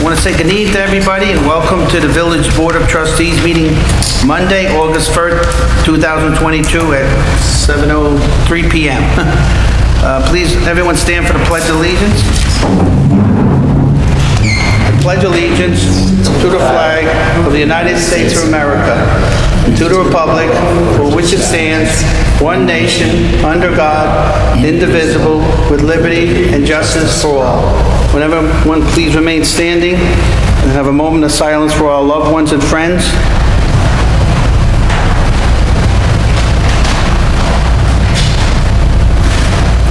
want to say good evening to everybody and welcome to the Village Board of Trustees meeting Monday, August 1st, 2022 at 7:03 p.m. Please, everyone stand for the Pledge of Allegiance. I pledge allegiance to the flag of the United States of America and to the republic for which it stands, one nation, under God, indivisible, with liberty and justice for all. Would everyone please remain standing and have a moment of silence for our loved ones and friends.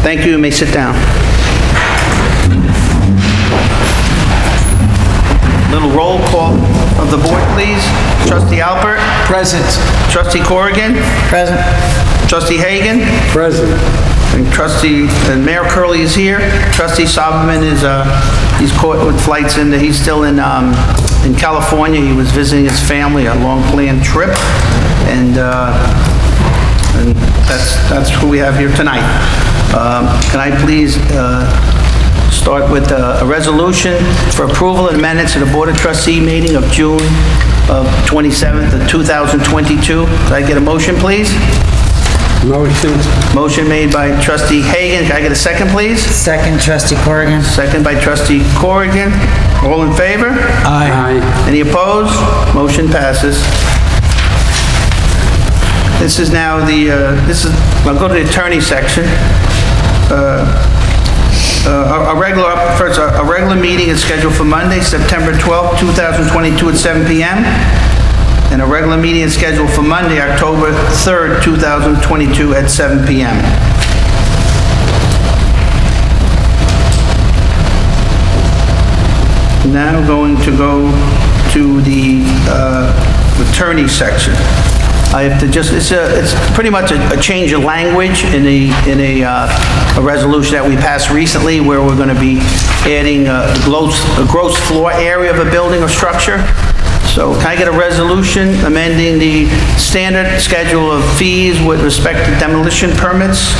Thank you. You may sit down. Little roll call of the board, please. Trustee Alpert. Present. Trustee Corrigan. Present. Trustee Hagen. Present. And Mayor Curley is here. Trustee Sauberman is, he's caught with flights in, he's still in California. He was visiting his family, a long-planned trip. And that's who we have here tonight. Can I please start with a resolution for approval and amendments to the Board of Trustee meeting of June of 27th of 2022. Can I get a motion, please? Motion. Motion made by Trustee Hagen. Can I get a second, please? Second, Trustee Corrigan. Second by Trustee Corrigan. All in favor? Aye. Any opposed? Motion passes. This is now I'll go to the attorney section. A regular meeting is scheduled for Monday, September 12th, 2022 at 7 p.m. And a regular meeting is scheduled for Monday, October 3rd, 2022 at 7 p.m. Now going to go to the attorney section. I have to just, it's pretty much a change of language in a resolution that we passed recently where we're going to be adding a gross floor area of a building or structure. So can I get a resolution amending the standard schedule of fees with respect to demolition permits?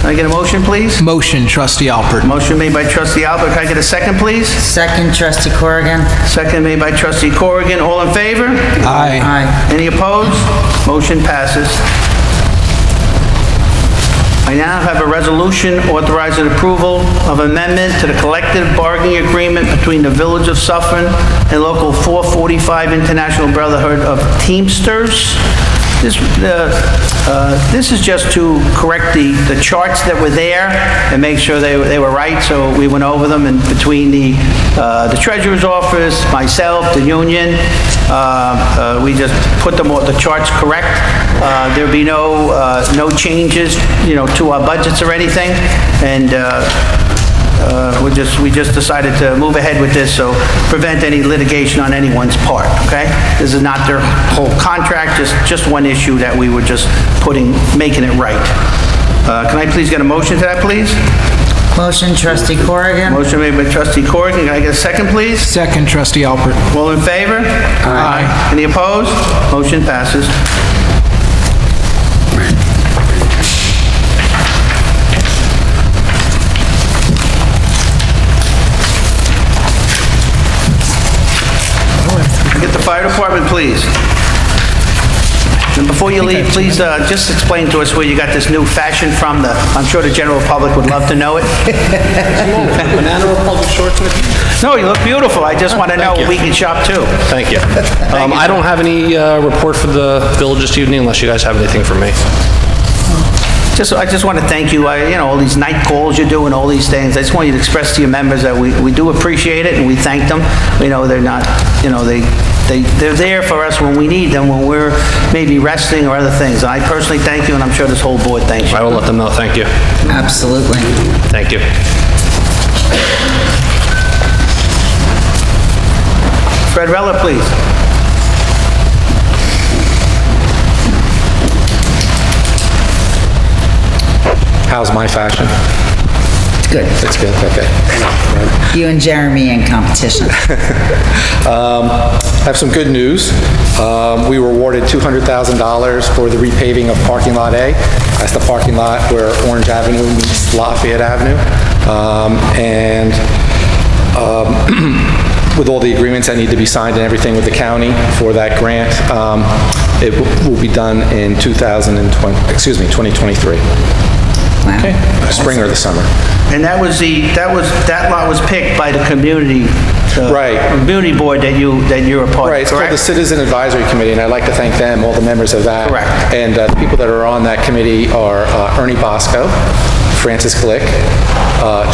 Can I get a motion, please? Motion, Trustee Alpert. Motion made by Trustee Alpert. Can I get a second, please? Second, Trustee Corrigan. Second made by Trustee Corrigan. All in favor? Aye. Aye. Any opposed? Motion passes. I now have a resolution authorizing approval of amendment to the collective bargaining agreement between the Village of Suffern and Local 445 International Brotherhood of Teamsters. This is just to correct the charts that were there and make sure they were right. So we went over them, and between the treasurer's office, myself, the union, we just put the charts correct. There'll be no changes, to our budgets or anything, and we just decided to move ahead with this, so prevent any litigation on anyone's part, okay? This is not their whole contract, just one issue that we were just making it right. Can I please get a motion to that, please? Motion, Trustee Corrigan. Motion made by Trustee Corrigan. Can I get a second, please? Second, Trustee Alpert. All in favor? Aye. Any opposed? Motion passes. Get the fire department, please. And before you leave, please just explain to us where you got this new fashion from. I'm sure the general public would love to know it. Banana Republic shorts with you? No, you look beautiful. I just want to know you. we can shop too. Thank you. I don't have any report for the village this evening unless you guys have anything for me. I just want to thank you. All these night calls you do and all these things. I just want you to express to your members that we do appreciate it and we thank them. They're not, they're there for us when we need them, when we're maybe resting or other things. And I personally thank you, and I'm sure this whole board thanks you. I will let them know. Thank you. Absolutely. Thank you. Fred Rella, please. How's my fashion? Good. It's good, okay. You and Jeremy in competition. I have some good news. We were awarded $200,000 for the repaving of parking lot A. That's the parking lot where Orange Avenue meets Lafayette Avenue. with all the agreements that need to be signed and everything with the county for that grant. It will be done in 2023. Wow. Spring or the summer. And that lot was picked by the community. Right. Community board that you're a part Right, of, it's called the correct? Citizen Advisory Committee, and I'd like to thank them, all the members of that. Correct. And the people that are on that committee are Ernie Bosco, Francis Glick,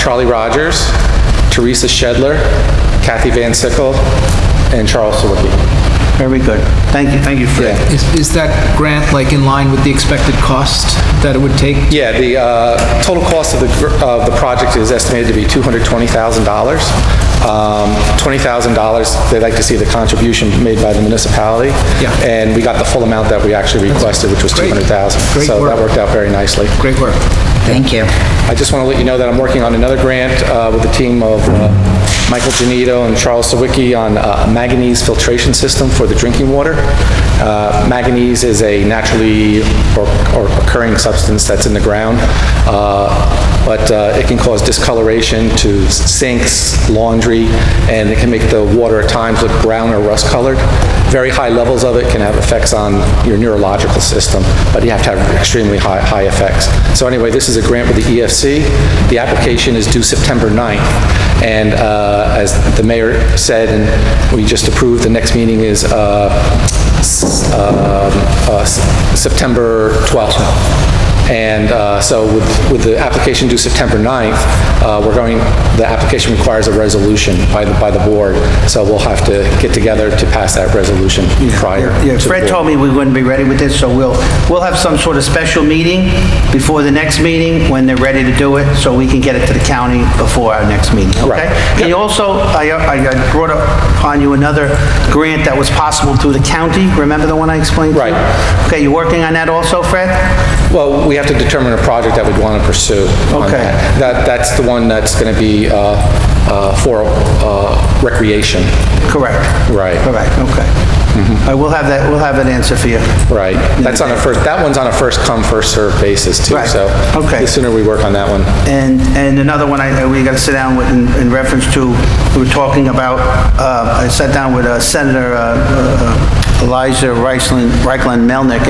Charlie Rogers, Teresa Shedler, Kathy Van Sickle, and Charles Sawicki. Very good. Thank you, Fred. Yeah. Is that grant like in line with the expected cost that it would take? Yeah, the total cost of the project is estimated to be $220,000. $20,000, they'd like to see the contribution made by the municipality. Yeah. And we got the full amount that we actually requested, which was Great. $200,000. Great So work. that worked out very nicely. Great work. Thank you. I just want to let you know that I'm working on another grant with a team of Michael Genito and Charles Sawicki on a manganese filtration system for the drinking water. Manganese is a naturally or occurring substance that's in the ground, but it can cause discoloration to sinks, laundry, and it can make the water at times look brown or rust colored. Very high levels of it can have effects on your neurological system, but you have to have extremely high effects. So anyway, this is a grant with the EFC. The application is due September 9th, and as the mayor said, and we just approved, the next meeting is September 12th. And so with the application due September 9th, the application requires a resolution by the board. So we'll have to get together to pass that resolution prior. Yeah, Fred told me we wouldn't be ready with this, so we'll have some sort of special meeting before the next meeting when they're ready to do it, so we can get it to the county before our next meeting, okay? Right. Can you also, I brought upon you another grant that was possible through the county, remember the one I explained to you? Right. Okay, you working on that also, Fred? Well, we have to determine a project that we'd want to pursue. on Okay. That's the one that's going to be for recreation. Correct. Right. Correct, okay. I will have that answer for you. Right. That one's on a first come, first served basis too. Right. So Okay. the sooner we work on that one. And another one we got to sit down with in reference to, we were talking about, I sat down with Senator Elijah Reichland Melnick,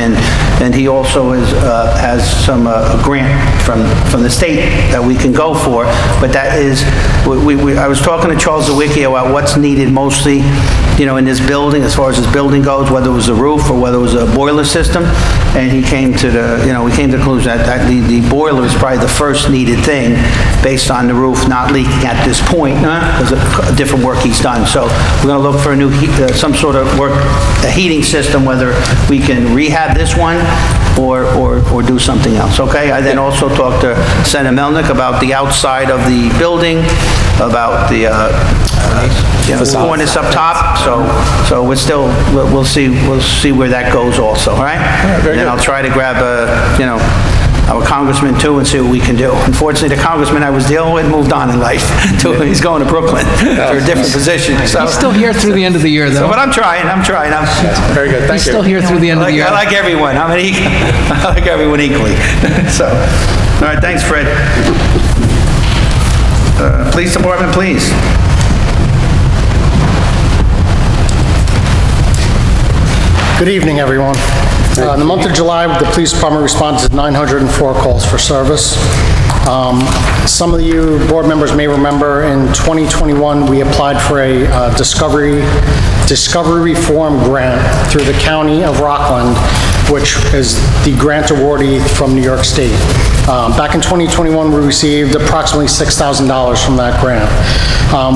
and he also has some grant from the state that we can go for, but that is, I was talking to Charles Sawicki about what's needed mostly, in this building, as far as this building goes, whether it was a roof or whether it was a boiler system, and he came to the conclusion that the boiler is probably the first needed thing, based on the roof not leaking at this point, because of different work he's done. So we're going to look for a new, some sort of a heating system, whether we can rehab this one or do something else, okay? I then also talked to Senator Melnick about the outside of the building, about the cornice up top, so we'll see where that goes also, all right? very And then good. I'll try to grab our congressman too and see what we can do. Unfortunately, the congressman I was dealing with moved on in life. He's going to Brooklyn for a different position. So, He's still here through the end of the year, though. but I'm trying. Very good. Thank He's you. still here through the end of the year. I like everyone. I like everyone equally. So, all right, thanks, Fred. Police department, please. Good evening, everyone. In the month of July, the police department responded to 904 calls for service. Some of you board members may remember in 2021, we applied for a discovery reform grant through the county of Rockland, which is the grant awardee from New York State. Back in 2021, we received approximately $6,000 from that grant.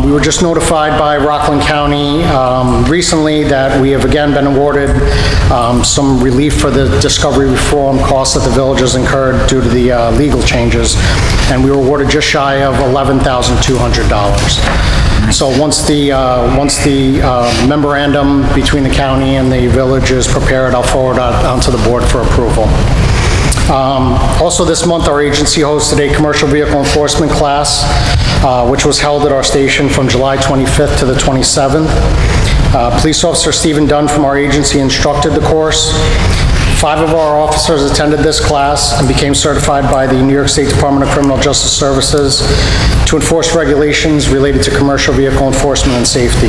We were just notified by Rockland County recently that we have again been awarded some relief for the discovery reform costs that the village has incurred due to the legal changes, and we were awarded just shy of $11,200. So once the memorandum between the county and the village is prepared, I'll forward it onto the board for approval. Also this month, our agency hosted a commercial vehicle enforcement class, which was held at our station from July 25th to the 27th. Police Officer Stephen Dunn from our agency instructed the course. 5 of our officers attended this class and became certified by the New York State Department of Criminal Justice Services to enforce regulations related to commercial vehicle enforcement and safety.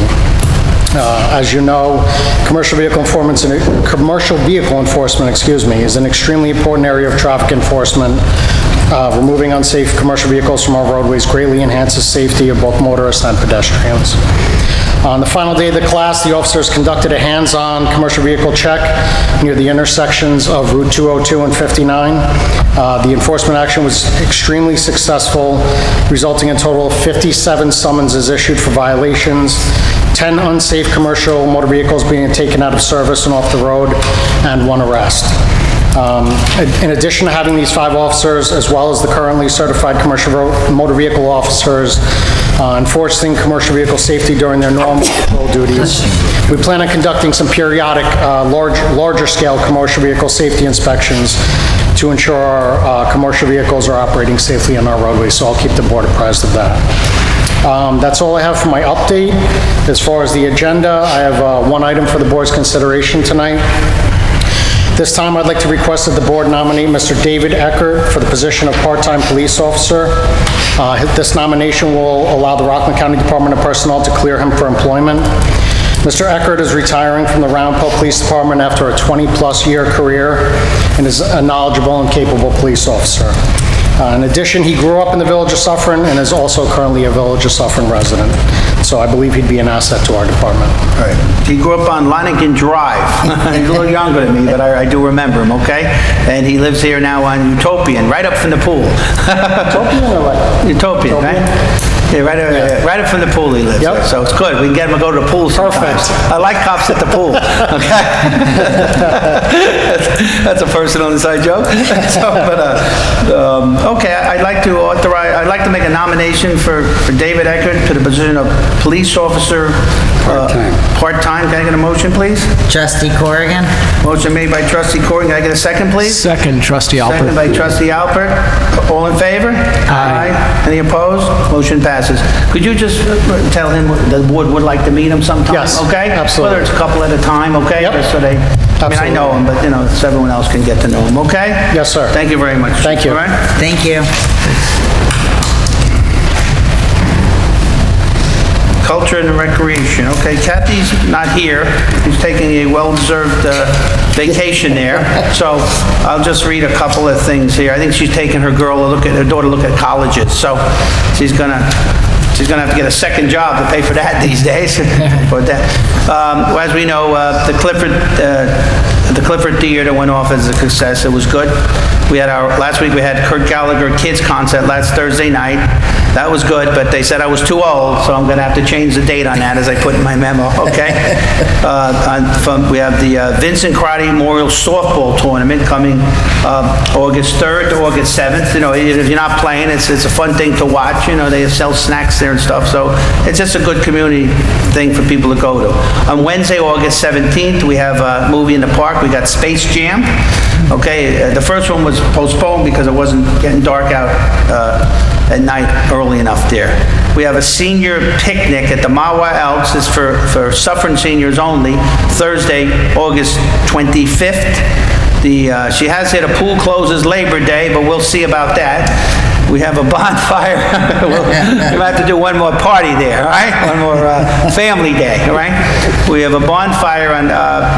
As you know, commercial vehicle enforcement, is an extremely important area of traffic enforcement. Removing unsafe commercial vehicles from our roadways greatly enhances safety of both motorists and pedestrians. On the final day of the class, the officers conducted a hands-on commercial vehicle check near the intersections of Route 202 and 59. The enforcement action was extremely successful, resulting in a total of 57 summonses issued for violations, 10 unsafe commercial motor vehicles being taken out of service and off the road, and 1 arrest. In addition to having these 5 officers, as well as the currently certified commercial motor vehicle officers enforcing commercial vehicle safety during their normal patrol duties, we plan on conducting some periodic, larger scale commercial vehicle safety inspections to ensure our commercial vehicles are operating safely on our roadways, so I'll keep the board apprised of that. That's all I have for my update. As far as the agenda, I have 1 item for the board's consideration tonight. This time, I'd like to request that the board nominate Mr. David Eckert for the position of part-time police officer. This nomination will allow the Rockland County Department of Personnel to clear him for employment. Mr. Eckert is retiring from the Round Pole Police Department after a 20-plus year career and is a knowledgeable and capable police officer. In addition, he grew up in the village of Suffern and is also currently a village of Suffern resident. So I believe he'd be an asset to our department. All right. He grew up on Lonigan Drive. He's a little younger than me, but I do remember him, okay? And he lives here now on Utopian, right up from the pool. Utopian or what? Utopian, right? Yeah, right up from the pool he lives. Yep. So it's good. We can get him to go to the pool sometimes. Perfect. I like cops at the pool, okay? That's a personal inside joke. Okay, I'd like to make a nomination for David Eckert to the position of police officer. Part-time. Part-time. Can I get a motion, please? Trustee Corrigan? Motion made by Trustee Corrigan. Can I get a second, please? Second, Trustee Alpert. Second by Trustee Alpert. All in favor? Aye. Any opposed? Motion passes. Could you just tell him the board would like to meet him sometime? Yes, Okay? absolutely. Whether it's a couple at a time, okay? Yep. Just so they, I mean, I know him, but, so everyone else can get to know him, okay? Yes, sir. Thank you very much. Thank you. All right? Thank you. Culture and Recreation. Okay, Kathy's not here. She's taking a well-deserved vacation there. So I'll just read a couple of things here. I think she's taking her daughter to look at colleges. So she's gonna have to get a second job to pay for that these days. As we know, the Clifford Theater went off as a success. It was good. Last week we had Kurt Gallagher Kids Concert last Thursday night. That was good, but they said I was too old, so I'm going to have to change the date on that as I put in my memo, okay? We have the Vincent Karate Memorial Softball Tournament coming August 3rd to August 7th. If you're not playing, it's a fun thing to watch. They sell snacks there and stuff, so it's just a good community thing for people to go to. On Wednesday, August 17th, we have a movie in the park. We got Space Jam. Okay, the first one was postponed because it wasn't getting dark out at night early enough there. We have a senior picnic at the Mawa Elks. It's for Suffern seniors only, Thursday, August 25th. She has said a pool closes Labor Day, but we'll see about that. We have a bonfire. We'll have to do one more party there, all right? One more family day, all right? We have a bonfire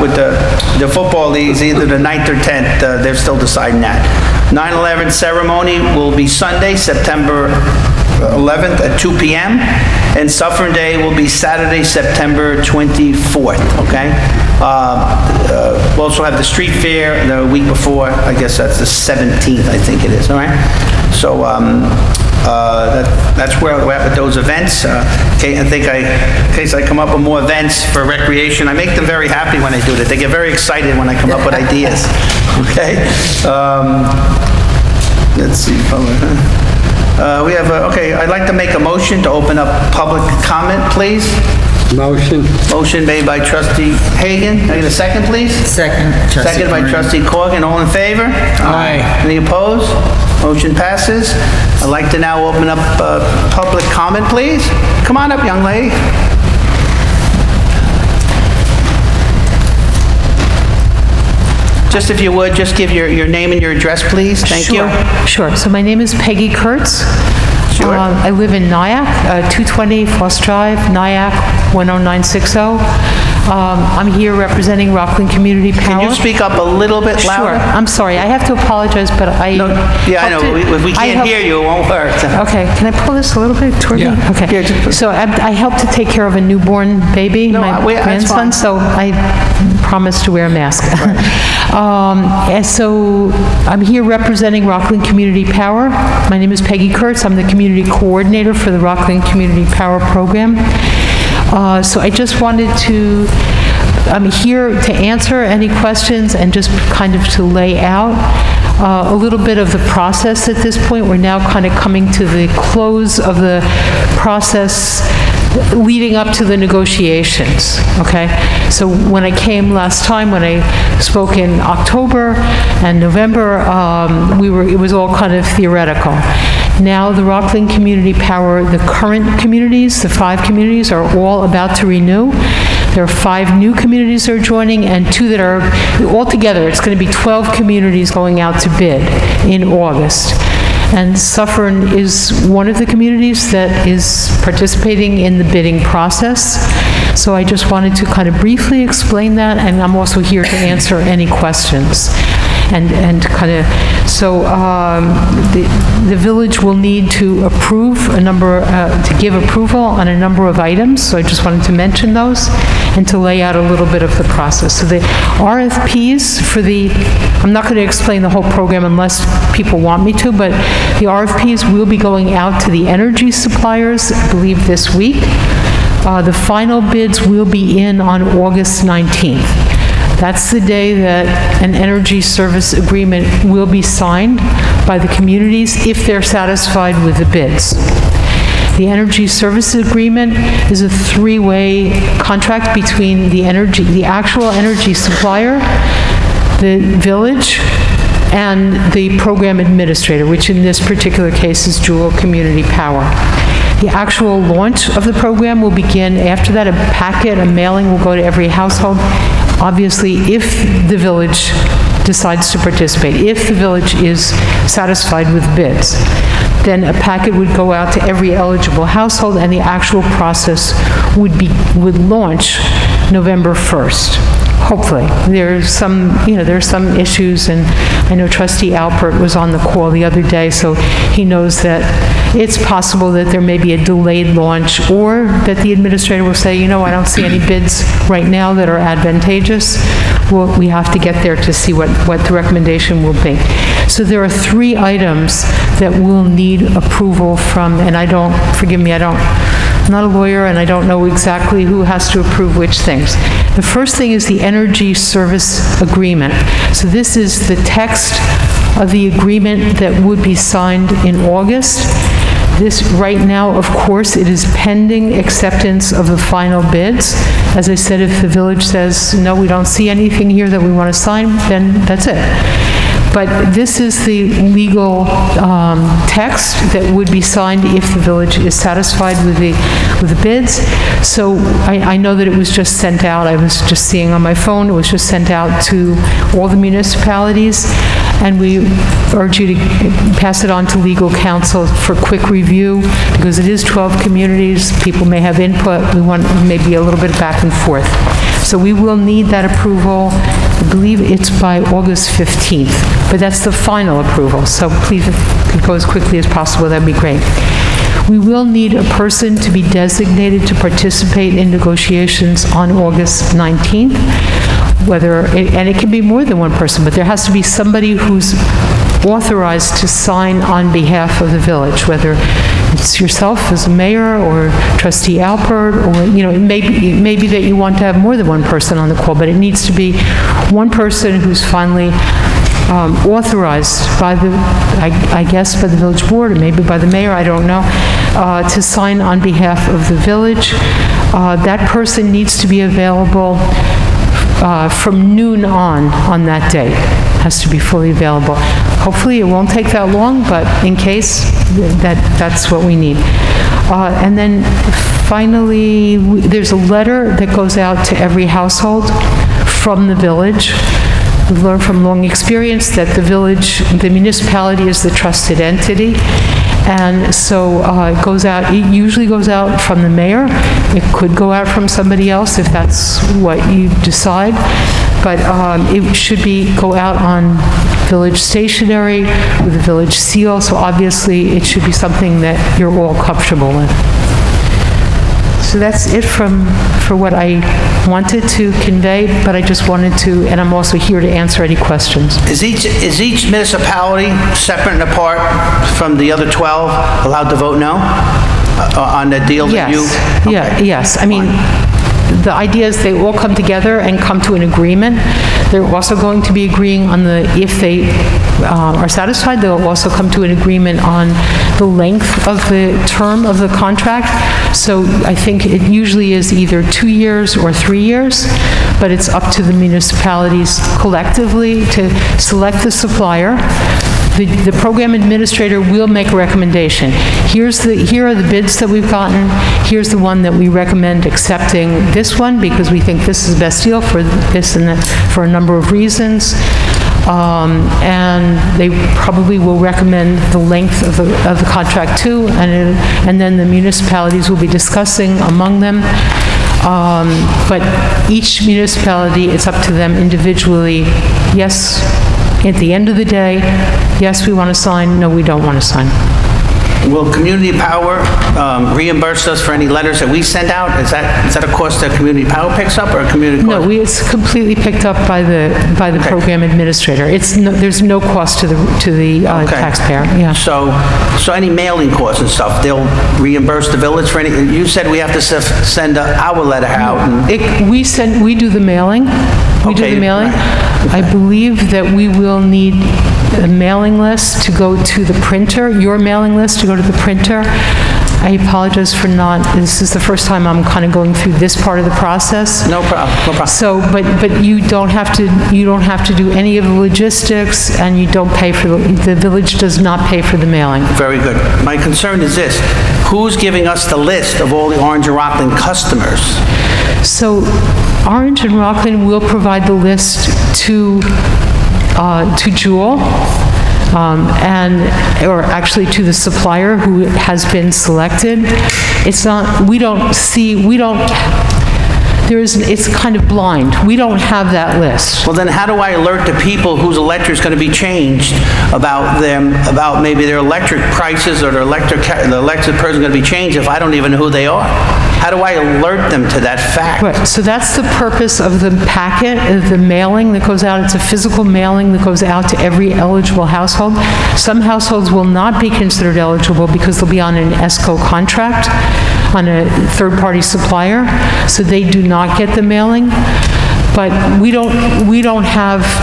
with the football leagues, either the 9th or 10th. They're still deciding that. 9/11 ceremony will be Sunday, September 11th at 2 p.m. And Suffern Day will be Saturday, September 24th, okay? We'll also have the street fair the week before. I guess that's the 17th, I think it is, all right? So that's where we're at with those events. In case I come up with more events for recreation, I make them very happy when I do that. They get very excited when I come up with ideas, okay? Let's see. I'd like to make a motion to open up public comment, please. Motion. Motion made by Trustee Hagen. Can I get a second, please? Second, Trustee Second by Corrigan. Trustee Corrigan. All in favor? Aye. Any opposed? Motion passes. I'd like to now open up public comment, please. Come on up, young lady. Just if you would, just give your name and your address, please. Thank you. Sure. So my name is Peggy Kurtz. Sure. I live in Nyack, 220 Foss Drive, Nyack, 10960. I'm here representing Loughlin Community Power. Can you speak up a little bit louder? Sure. I'm sorry. I have to apologize, but I... No, yeah, I know. If we can't hear you, it won't hurt. Okay. Can I pull this a little bit toward me? Okay. Yeah, just- So I helped to take care of a newborn baby, my that's grandson, fine. so I promised to wear a mask. And so I'm here representing Loughlin Community Power. My name is Peggy Kurtz. I'm the community coordinator for the Loughlin Community Power Program. So I just wanted to, I'm here to answer any questions and just kind of to lay out a little bit of the process at this point. We're now kind of coming to the close of the process leading up to the negotiations, okay? So when I came last time, when I spoke in October and November, it was all kind of theoretical. Now the Loughlin Community Power, the current communities, the 5 communities are all about to renew. There are 5 new communities that are joining and 2 that are, altogether, it's going to be 12 communities going out to bid in August. And Suffern is one of the communities that is participating in the bidding process. So I just wanted to kind of briefly explain that, and I'm also here to answer any questions. And kind of, so the village will need to approve a number, to give approval on a number of items, so I just wanted to mention those and to lay out a little bit of the process. So the RFPs for the, I'm not going to explain the whole program unless people want me to, but the RFPs will be going out to the energy suppliers, I believe this week. The final bids will be in on August 19th. That's the day that an energy service agreement will be signed by the communities if they're satisfied with the bids. The energy service agreement is a 3-way contract between the actual energy supplier, the village, and the program administrator, which in this particular case is Jewel Community Power. The actual launch of the program will begin after that. A packet, a mailing will go to every household. Obviously, if the village decides to participate, if the village is satisfied with bids, then a packet would go out to every eligible household, and the actual process would launch November 1st. Hopefully. There's some issues, and I know Trustee Alpert was on the call the other day, so he knows that it's possible that there may be a delayed launch, or that the administrator will say, I don't see any bids right now that are advantageous. Well, we have to get there to see what the recommendation will be. So there are 3 items that will need approval from, and forgive me, I'm not a lawyer and I don't know exactly who has to approve which things. The first thing is the energy service agreement. So this is the text of the agreement that would be signed in August. This, right now, of course, it is pending acceptance of the final bids. As I said, if the village says, no, we don't see anything here that we want to sign, then that's it. But this is the legal text that would be signed if the village is satisfied with the bids. So I know that it was just sent out. I was just seeing on my phone, it was just sent out to all the municipalities, and we urge you to pass it on to legal counsel for quick review, because it is 12 communities. People may have input. We want maybe a little bit back and forth. So we will need that approval. I believe it's by August 15th, but that's the final approval. So please, if it could go as quickly as possible, that'd be great. We will need a person to be designated to participate in negotiations on August 19th, and it can be more than one person, but there has to be somebody who's authorized to sign on behalf of the village, whether it's yourself as a mayor or Trustee Alpert, or, it may be that you want to have more than one person on the call, but it needs to be one person who's finally authorized by I guess by the village board, or maybe by the mayor, I don't know, to sign on behalf of the village. That person needs to be available from noon on that day. Has to be fully available. Hopefully it won't take that long, but in case, that's what we need. And then finally, there's a letter that goes out to every household from the village We've learned from long experience that the municipality is the trusted entity, and so it usually goes out from the mayor. It could go out from somebody else if that's what you decide, but it should go out on village stationery with a village seal, so obviously it should be something that you're all comfortable with. So that's it for what I wanted to convey, but I just wanted to, and I'm also here to answer any questions. Is each municipality separate and apart from the other 12 allowed to vote no on the deal that you? Yes, yeah, yes. I mean, the idea is they all come together and come to an agreement. They're also going to be agreeing on if they are satisfied, they'll also come to an agreement on the length of the term of the contract. So I think it usually is either 2 years or 3 years, but it's up to the municipalities collectively to select the supplier. The program administrator will make a recommendation. Here are the bids that we've gotten. Here's the one that we recommend accepting this one because we think this is the best deal for this and that for a number of reasons. And they probably will recommend the length of the contract too, and then the municipalities will be discussing among them. But each municipality, it's up to them individually. Yes, at the end of the day, yes, we want to sign, no, we don't want to sign. Will Community Power reimburse us for any letters that we send out? Is that a cost that Community Power picks up, or a community cost? No, it's completely picked up by the program administrator. There's no cost to the taxpayer. Yeah. So any mailing costs and stuff, they'll reimburse the village for any? You said we have to send our letter out. We do the mailing. We do the mailing. Right. I believe that we will need a mailing list to go to the printer, your mailing list to go to the printer. I apologize for this is the first time I'm kind of going through this part of the process. No problem. So, but you don't have to do any of the logistics, and you don't pay for the village does not pay for the mailing. Very good. My concern is this: who's giving us the list of all the Orange and Rockland customers? So, Orange and Rockland will provide the list to Jewel, or actually to the supplier who has been selected. It's kind of blind. We don't have that list. Well, then how do I alert the people whose electric is going to be changed about maybe their electric prices, or the electric person is going to be changed if I don't even know who they are? How do I alert them to that fact? Right, so that's the purpose of the packet, the mailing that goes out. It's a physical mailing that goes out to every eligible household. Some households will not be considered eligible because they'll be on an ESCO contract, on a third-party supplier, so they do not get the mailing. But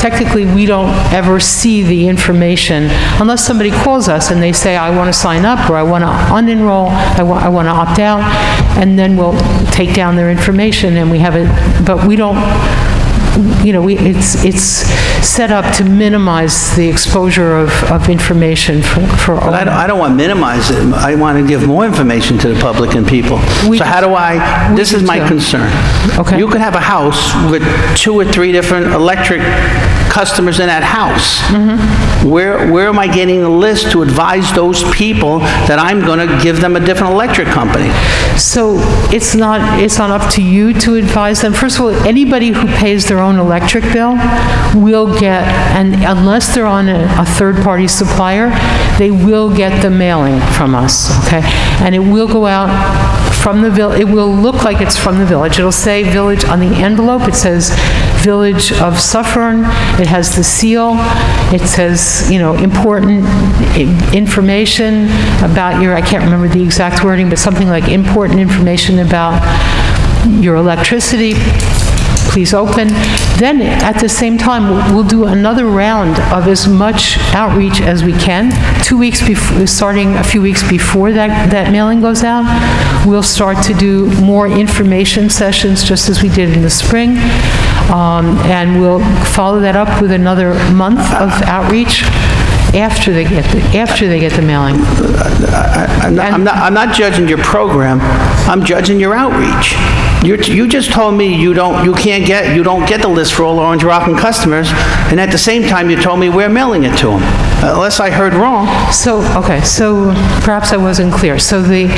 technically we don't ever see the information unless somebody calls us and they say, I want to sign up, or I want to unenroll, I want to opt out, and then we'll take down their information and we have it, but we don't, it's set up to minimize the exposure of information for all. But I don't want to minimize it. I want to give more information to the public and people. So how do I, this is my concern. Okay. You could have a house with 2 or 3 different electric customers in that house. Mm-hmm. Where am I getting the list to advise those people that I'm going to give them a different electric company? So it's not up to you to advise them. First of all, anybody who pays their own electric bill will get, and unless they're on a third-party supplier, they will get the mailing from us, okay? And it will go out from the village. It will look like it's from the village. It'll say village on the envelope. It says Village of Suffern. It has the seal. It says, important information about I can't remember the exact wording, but something like important information about your electricity. Please open. Then, at the same time, we'll do another round of as much outreach as we can. 2 weeks before, starting a few weeks before that mailing goes out, we'll start to do more information sessions, just as we did in the spring, and we'll follow that up with another month of outreach after they get the mailing. I'm not judging your program. I'm judging your outreach. You just told me you don't get the list for all Orange Rockland customers, and at the same time, you told me we're mailing it to them, unless I heard wrong. So, okay, so perhaps I wasn't clear. So the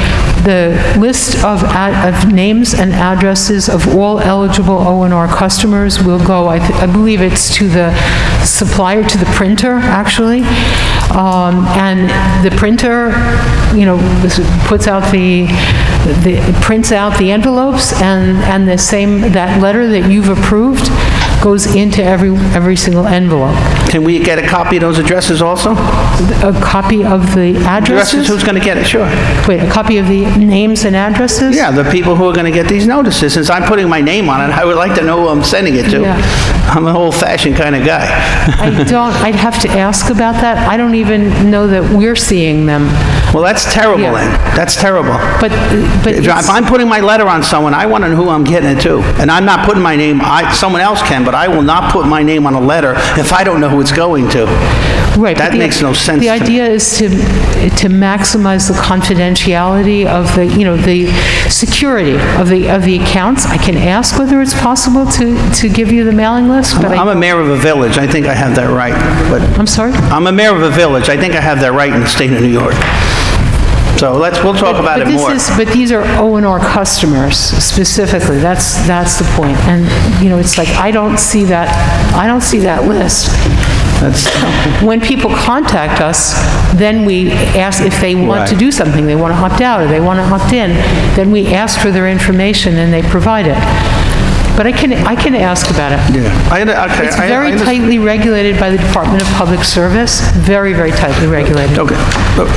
list of names and addresses of all eligible O&R customers will go, I believe it's to the supplier, to the printer, actually. And the printer, puts out prints out the envelopes, and that letter that you've approved goes into every single envelope. Can we get a copy of those addresses also? A copy of the addresses? Who's going to get it? Sure. Wait, a copy of the names and addresses? Yeah, the people who are going to get these notices. Since I'm putting my name on it, I would like to know who I'm sending it to. Yeah. I'm an old-fashioned kind of guy. I'd have to ask about that. I don't even know that we're seeing them. Well, that's terrible, Yeah. then. That's terrible. But If I'm putting my letter on someone, I want to know who I'm getting it to. And I'm not putting my name, someone else can, but I will not put my name on a letter if I don't know who it's going to. Right. That makes no sense The to me. idea is to maximize the confidentiality of the security of the accounts. I can ask whether it's possible to give you the mailing list, but I'm a mayor of a village. I think I have that right. But I'm sorry? I'm a mayor of a village. I think I have that right in the state of New York. So we'll talk about it more. But these are O&R customers specifically. That's the point. And, it's like, I don't see that list. When people contact us, then we ask if they want to Right. do something, they want to opt out or they want to opt in, then we ask for their information and they provide it. But I can ask about it. Yeah. It's very tightly regulated by the Department of Public Service, very, very tightly regulated. Okay. Look,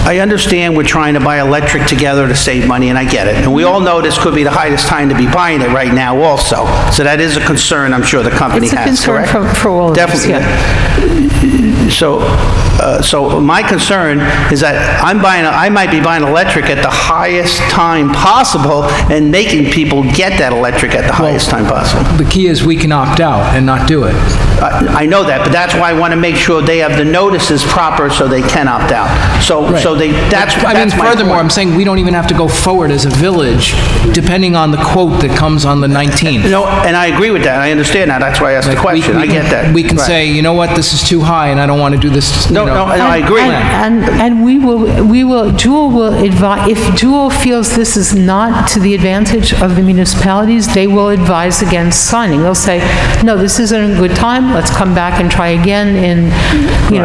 I understand we're trying to buy electric together to save money, and I get it. And we all know this could be the highest time to be buying it right now also. So that is a concern I'm sure the company has, It's a concern correct? for all of us, Definitely. yeah. So my concern is that I might be buying electric at the highest time possible and making people get that electric at the highest time possible. The key is we can opt out and not do it. I know that, but that's why I want to make sure they have the notices proper so they can opt out. That's my Furthermore, point. I'm saying we don't even have to go forward as a village, depending on the quote that comes on the 19th. No, and I agree with that. I understand that. That's why I asked the question. I get that. We can Right. say, you know what, this is too high, and I don't want to do this, No, I agree. And we will, Jewel will advise, if Jewel feels this is not to the advantage of the municipalities, they will advise against signing. They'll say, no, this isn't a good time, let's come back and try again in,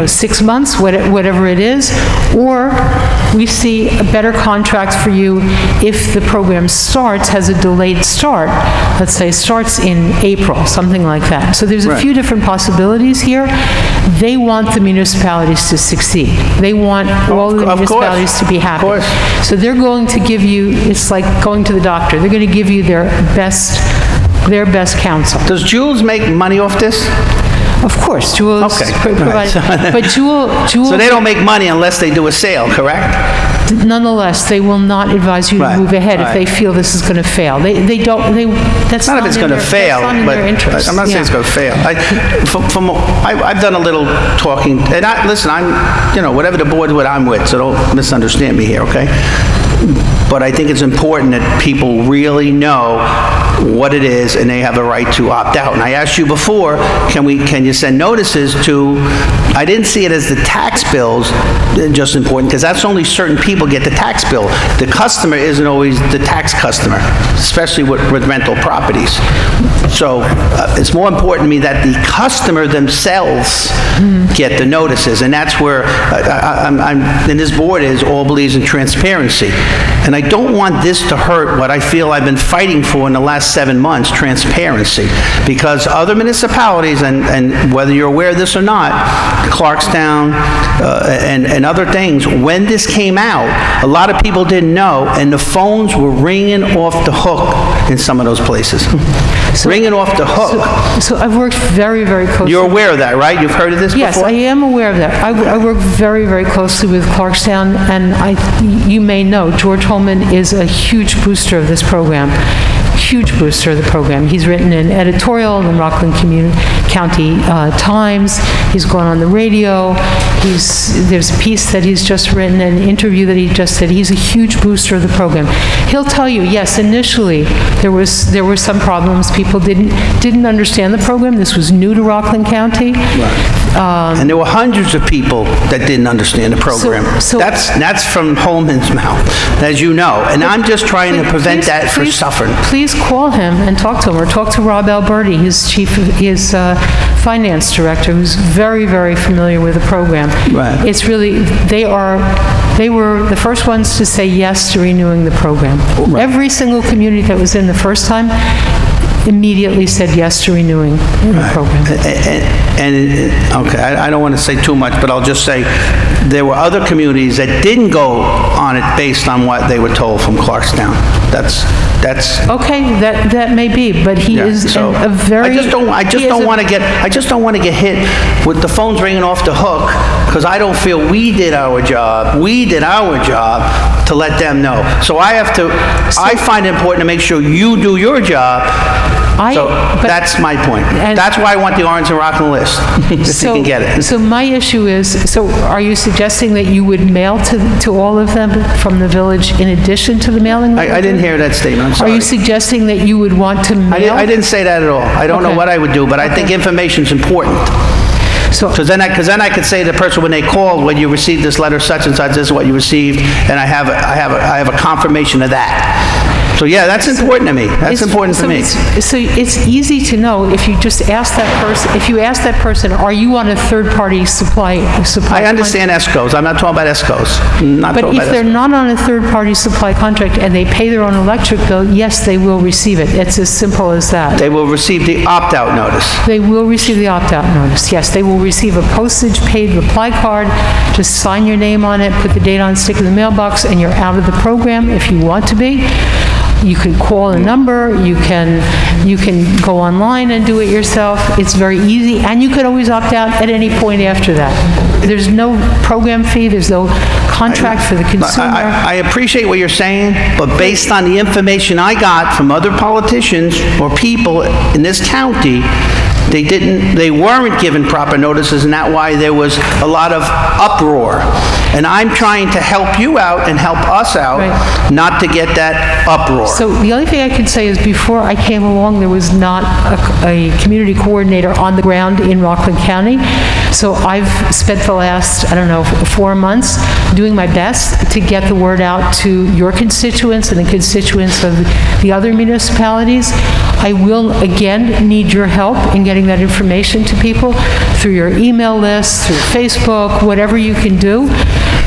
6 months, whatever it is. Or we see a better contract for you if the program has a delayed start, let's say starts in April, something like that. So there's a Right. few different possibilities here. They want the municipalities to succeed. They want all the Of course. municipalities to be happy. Of course. So they're going to give you, it's like going to the doctor. They're going to give you their best counsel. Does Jules make money off this? Of course, Jewel is Okay. providing, Right. but Jewel, So they don't make money unless they do a sale, correct? nonetheless, they will not advise you to Right, move ahead if right. they feel this is going to fail. That's Not if it's going to fail, that's not in but their interest. I'm not saying Yeah. it's going to fail. I've done a little talking, and listen, whatever the board what I'm with, so don't misunderstand me here, okay? But I think it's important that people really know what it is, and they have a right to opt out. And I asked you before, can you send notices to, I didn't see it as the tax bills, just important, because that's only certain people get the tax bill. The customer isn't always the tax customer, especially with rental properties. So it's more important to me that the customer themselves get the notices, and that's where and this board all believes in transparency. And I don't want this to hurt what I feel I've been fighting for in the last 7 months, transparency. Because other municipalities, and whether you're aware of this or not, Clarkstown and other things, when this came out, a lot of people didn't know, and the phones were ringing off the hook in some of those places. Ringing off the hook. So I've worked very, very closely. You're aware of that, right? You've heard of this before? Yes, I am aware of that. I work very, very closely with Clarkstown, and you may know, George Holman is a huge booster of this program, huge booster of the program. He's written an editorial in the Rockland County Times. He's gone on the radio. There's a piece that he's just written, an interview that he just did. He's a huge booster of the program. He'll tell you, yes, initially, there were some problems. People didn't understand the program. This was new to Rockland County. And there were hundreds of people that didn't understand the program. That's from Holman's mouth, as you know. And I'm just trying to prevent that for Suffern. Please call him and talk to him, or talk to Rob Alberti, his finance director, who's very, very familiar with the program. Right. It's really, they were the first ones to say yes to renewing the program. Right. Every single community that was in the first time immediately said yes to renewing the program. Okay, I don't want to say too much, but I'll just say there were other communities that didn't go on it based on what they were told from Clarkstown. That's Okay, that may be, but he is a very... I just don't want to get hit with the phones ringing off the hook, because I don't feel we did our job to let them know. So I find it important to make sure you do your job. That's my point. That's why I want the Orange and Rockland list, if you can get it. So my issue is, are you suggesting that you would mail to all of them from the village in addition to the mailing? I didn't hear that statement, I'm sorry. Are you suggesting that you would want to mail? I didn't say that at all. I don't know what I would do, but I think information's important. Because then I could say to the person when they call, when you received this letter, such and such, this is what you received, and I have a confirmation of that. So yeah, that's important to me. That's important to me. So it's easy to know if you just ask that person, if you ask that person, are you on a third-party supply? I understand ESCOs. I'm not talking about ESCOs. But if they're not on a third-party supply contract and they pay their own electric bill, yes, they will receive it. It's as simple as that. They will receive the opt-out notice. They will receive the opt-out notice, yes. They will receive a postage-paid reply card. Just sign your name on it, put the date on, stick it in the mailbox, and you're out of the program if you want to be. You can call a number, you can go online and do it yourself. It's very easy, and you could always opt out at any point after that. There's no program fee, there's no contract for the consumer. I appreciate what you're saying, but based on the information I got from other politicians or people in this county, they weren't given proper notices, and that's why there was a lot of uproar. And I'm trying to help you out and help us out, not to get that uproar. So the only thing I can say is before I came along, there was not a community coordinator on the ground in Rockland County. So I've spent the last, 4 months doing my best to get the word out to your constituents and the constituents of the other municipalities. I will, again, need your help in getting that information to people through your email list, through Facebook, whatever you can do,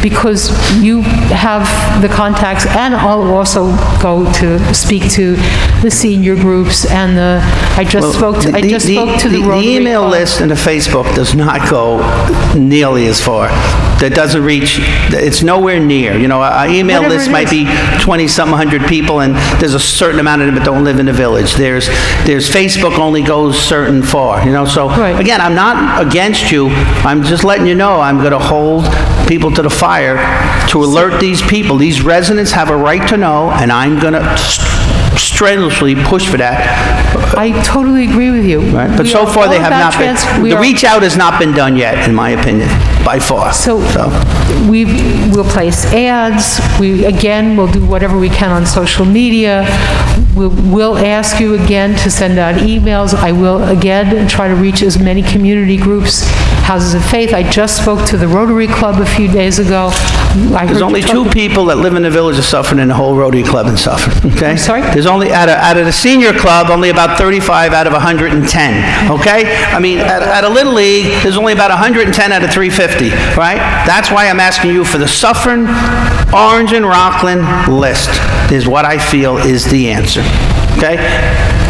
because you have the contacts, and I'll also go to speak to the senior groups and I just spoke to the Rotary The email Club. list and the Facebook does not go nearly as far. That doesn't reach, it's nowhere near. Our email Whatever list it might be 20-something hundred people, and there's a certain amount of them that don't live in the village. There's Facebook only goes certain far, so Right. again, I'm not against you. I'm just letting you know I'm going to hold people to the fire to alert these people. These residents have a right to know, and I'm going to strenuously push for that. I totally agree with you. Right? But so far, they have not been, the reach out has not been done yet, in my opinion, by far. So we'll place ads, we'll do whatever we can on social media. We'll ask you again to send out emails. I will again try to reach as many community groups, houses of faith. I just spoke to the Rotary Club a few days ago. There's only 2 people that live in the village of Suffern in the whole Rotary Club in Suffern, okay? I'm sorry? There's only, out of the senior club, only about 35 out of 110, okay? I mean, at a Little League, there's only about 110 out of 350, right? That's why I'm asking you for the Suffern, Orange, and Rockland list, is what I feel is the answer, okay?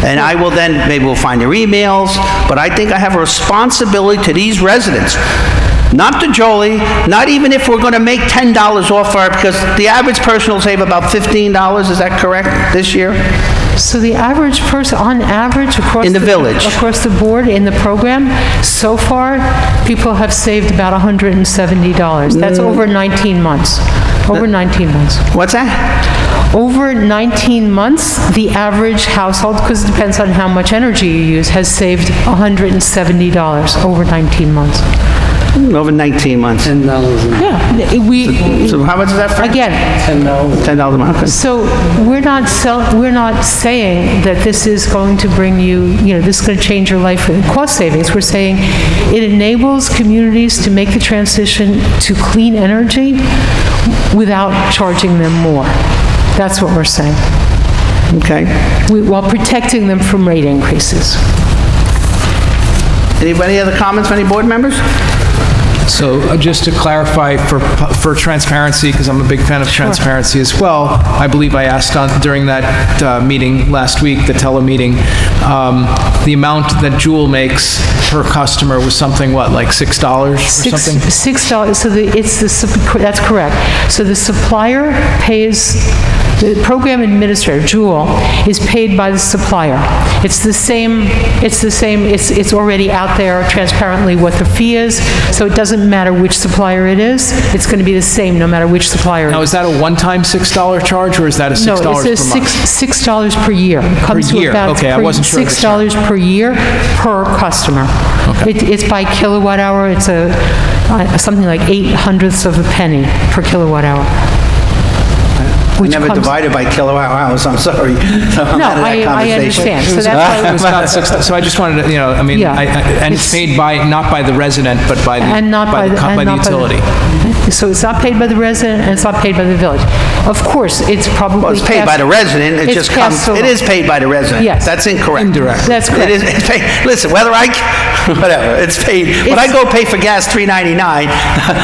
And I will then, maybe we'll find their emails, but I think I have a responsibility to these residents, not to Jolie, not even if we're going to make $10 off our, because the average person will save about $15, is that correct, this year? So the average person, on average, across In the village. across the board in the program, so far, people have saved about $170. That's over 19 months. Over 19 months. What's that? Over 19 months, the average household, because it depends on how much energy you use, has saved $170 over 19 months. Over 19 months. $10 Yeah, we, So how much is that for? again, $10 a month. Okay. so we're not saying that this is going to bring you, this is going to change your life with cost savings. We're saying it enables communities to make the transition to clean energy without charging them more. That's what we're saying, Okay. while protecting them from rate increases. Anybody other comments from any board members? So just to clarify for transparency, because I'm a big fan of transparency as well, I believe I asked during that meeting last week, the tele-meeting, the amount that Jewel makes per customer was something, what, like $6 or something? $6, so that's correct. So the supplier pays, the program administrator, Jewel, is paid by the supplier. It's already out there transparently what the fee is, so it doesn't matter which supplier it is, it's going to be the same no matter which supplier it Now, is. is that a one-time $6 charge, or is that a $6 per No, month? it's $6 per year. It comes to year, about okay, I wasn't sure of the term. $6 per year per customer. It's by kilowatt hour, it's something like 0.08 of a penny per kilowatt hour. I never divided by kilowatt hours, I'm sorry. So I'm No, out of that I conversation. understand, so that's why. It was not $6, so I just wanted to, Yeah. and it's paid not by the resident, but by the And not by the utility. So it's not paid by the resident, and it's not paid by the village. Of course, it's probably... Well, it's paid by the resident, it it's just comes, passed it along. is paid by the resident. Yes. That's incorrect. Indirect. That's correct. It's paid, listen, whether whatever, it's paid. When I go pay for gas $3.99,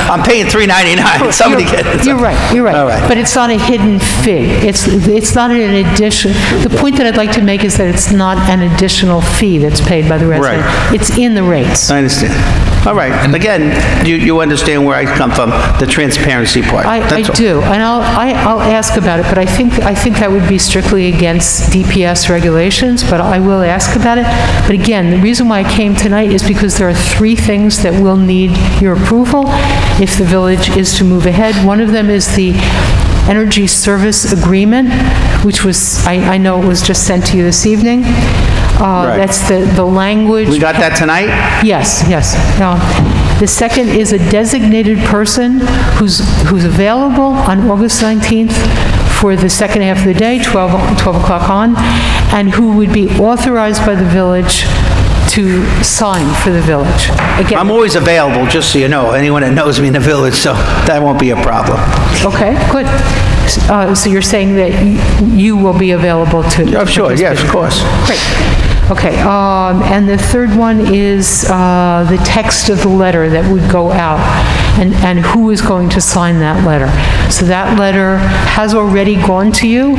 I'm paying $3.99, somebody You're- gets it. You're right. All right. But it's not a hidden fee. It's not an addition. The point that I'd like to make is that it's not an additional fee that's paid by the resident. Right. It's in the rates. I understand. All right, again, you understand where I come from, the transparency part. I That's all. do, and I'll ask about it, but I think that would be strictly against DPS regulations, but I will ask about it. But again, the reason why I came tonight is because there are 3 things that will need your approval if the village is to move ahead. One of them is the energy service agreement, which was, I know it was just sent to you this evening. Right. That's the language. We got that tonight? Yes. The second is a designated person who's available on August 19th for the second half of the day, 12 o'clock on, and who would be authorized by the village to sign for the village. Again, I'm always available, just so you know, anyone that knows me in the village, so that won't be a problem. okay, good. So you're saying that you will be available to... Oh, sure, yes, of course. Great. Okay, and the third one is the text of the letter that would go out, and who is going to sign that letter. So that letter has already gone to you,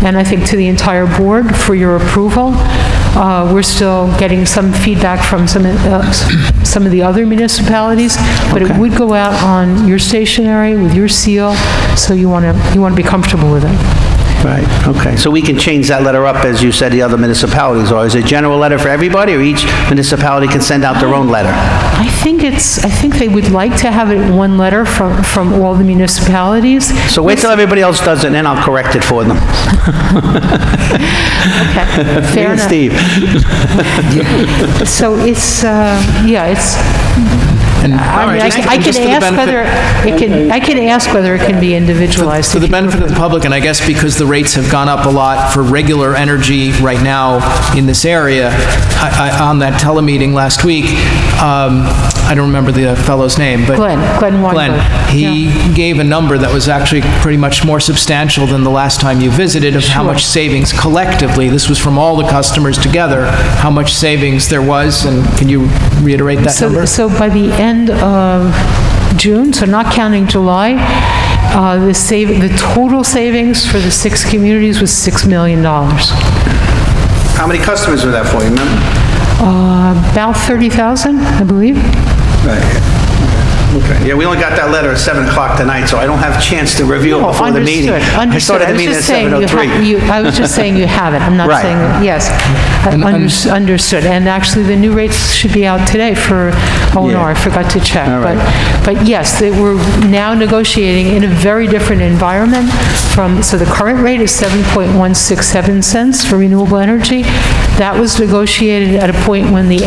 and I think to the entire board for your approval. We're still getting some feedback from some of the other municipalities, but it would go out on your stationery with your seal, so you want to be comfortable with it. Right, okay. So we can change that letter up, as you said, the other municipalities, or is it a general letter for everybody, or each municipality can send out their own letter? I think they would like to have it one letter from all the municipalities. So wait till everybody else does it, and then I'll correct it for them. Okay, Me fair and enough. Steve. So it's, it's, And I mean, I just- can just for the ask benefit- whether I can ask whether it can be individualized. For the if you benefit of the public, and I guess because the rates have gone up a lot for regular energy right now in this area, on that telemeeting last week, I don't remember the fellow's name, but... Glenn Weinberg. He gave a number that was actually pretty much more substantial than the last time you visited of how much savings collectively, this was from all the customers together, how much savings there was, and can you reiterate that number? So by the end of June, so not counting July, the total savings for the 6 communities was $6 million. How many customers were that for, you remember? About 30,000, I believe. Right. Yeah, we only got that letter at 7 o'clock tonight, so I don't have a chance to review it No, before the meeting. I started the meeting at 7:03. I was just saying you have it. I'm not Right. saying, yes. Understood. And actually, the new rates should be out today for O&R. I forgot to check. All right. But yes, we're now negotiating in a very different environment so the current rate is 7.167 cents for renewable energy. That was negotiated at a point when the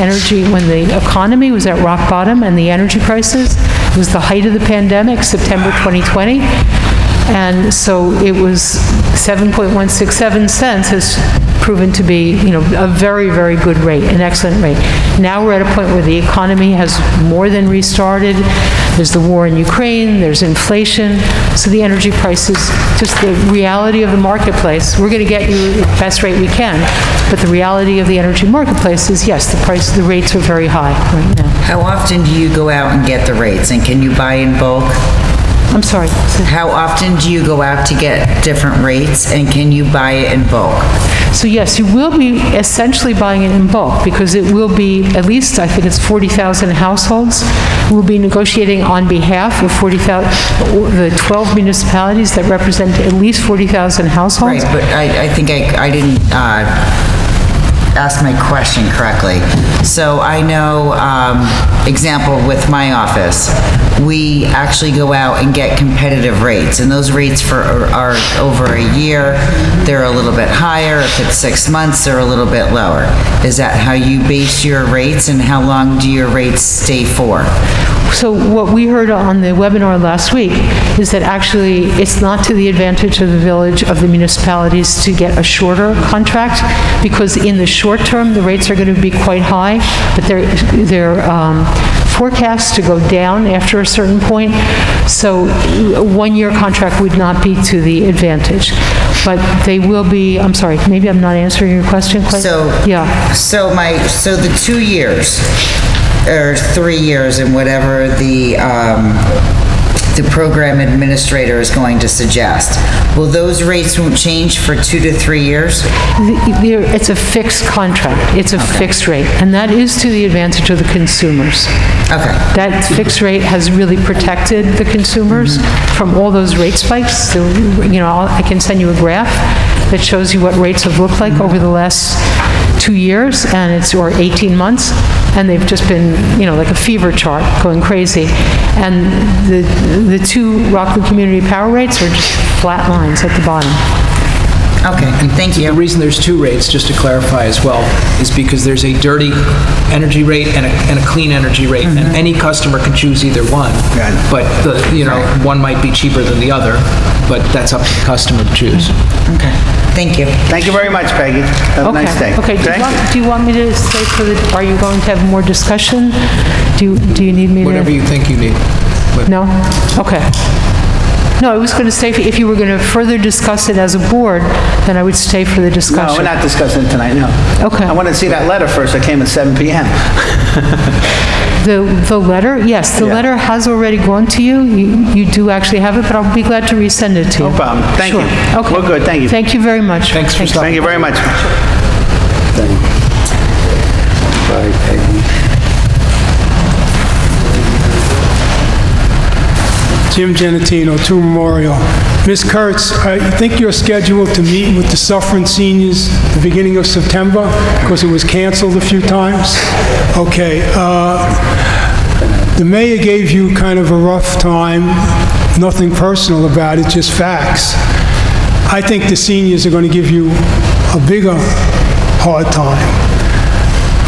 economy was at rock bottom and the energy prices, it was the height of the pandemic, September 2020. And so it was 7.167 cents has proven to be, a very, very good rate, an excellent rate. Now we're at a point where the economy has more than restarted. There's the war in Ukraine, there's inflation, so the energy prices, just the reality of the marketplace, we're going to get you the best rate we can, but the reality of the energy marketplace is, yes, the rates are very high right now. How often do you go out and get the rates, and can you buy in bulk? I'm sorry. How often do you go out to get different rates, and can you buy it in bulk? So yes, you will be essentially buying it in bulk, because it will be, at least, I think it's 40,000 households. We'll be negotiating on behalf of 40,000, the 12 municipalities that represent at least 40,000 households. Right, but I think I didn't ask my question correctly. So I know, example with my office, we actually go out and get competitive rates, and those rates are over a year, they're a little bit higher. If it's 6 months, they're a little bit lower. Is that how you base your rates, and how long do your rates stay for? So what we heard on the webinar last week is that actually it's not to the advantage of the village, of the municipalities, to get a shorter contract, because in the short term, the rates are going to be quite high, but they're forecast to go down after a certain point. So a one-year contract would not be to the advantage. But they will be, I'm sorry, maybe I'm not answering your question quite. Yeah. So the 2 years, or 3 years, and whatever the program administrator is going to suggest, will those rates won't change for 2 to 3 years? It's a fixed contract. It's a fixed rate, and that is to the advantage of the consumers. Okay. That fixed rate has really protected the consumers from all those rate spikes. So, I can send you a graph that shows you what rates have looked like over the last 2 years, or 18 months, and they've just been, like a fever chart, going crazy. And the two Rockland Community Power rates are just flat lines at the bottom. Okay, thank you. The reason there's two rates, just to clarify as well, is because there's a dirty energy rate and a clean energy rate, and any customer can choose either one. But one might be cheaper than the other, but that's up to the customer to choose. Okay, thank you. Thank you very much, Peggy. Have a nice day. Okay, do you want me to stay are you going to have more discussion? Do you need me to? Whatever you think you need. No? Okay. No, I was going to say, if you were going to further discuss it as a board, then I would stay for the discussion. No, we're not discussing it tonight, no. Okay. I wanted to see that letter first that came at 7 p.m. The letter? Yes, the letter has already gone to you. You do actually have it, but I'll be glad to resend it to you. No problem. Thank you. Okay. We're good, thank you. Thank you very much. Thanks for stopping. Thank you very much. Bye, Peggy. Jim Genitino, 2 Memorial. Ms. Kurtz, I think you're scheduled to meet with the Suffern seniors the beginning of September, because it was canceled a few times. Okay. The mayor gave you kind of a rough time, nothing personal about it, just facts. I think the seniors are going to give you a bigger hard time.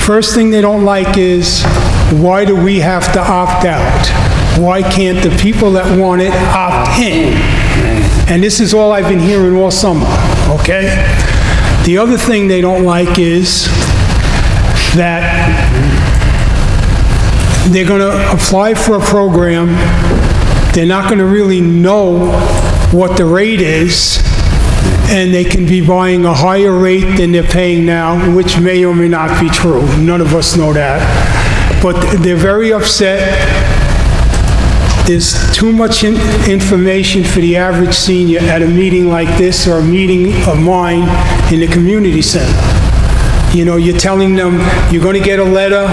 First thing they don't like is, why do we have to opt out? Why can't the people that want it opt in? And this is all I've been hearing all summer, okay? The other thing they don't like is that they're going to apply for a program, they're not going to really know what the rate is, and they can be buying a higher rate than they're paying now, which may or may not be true. None of us know that. But they're very upset. There's too much information for the average senior at a meeting like this, or a meeting of mine in the community center. You're telling them you're going to get a letter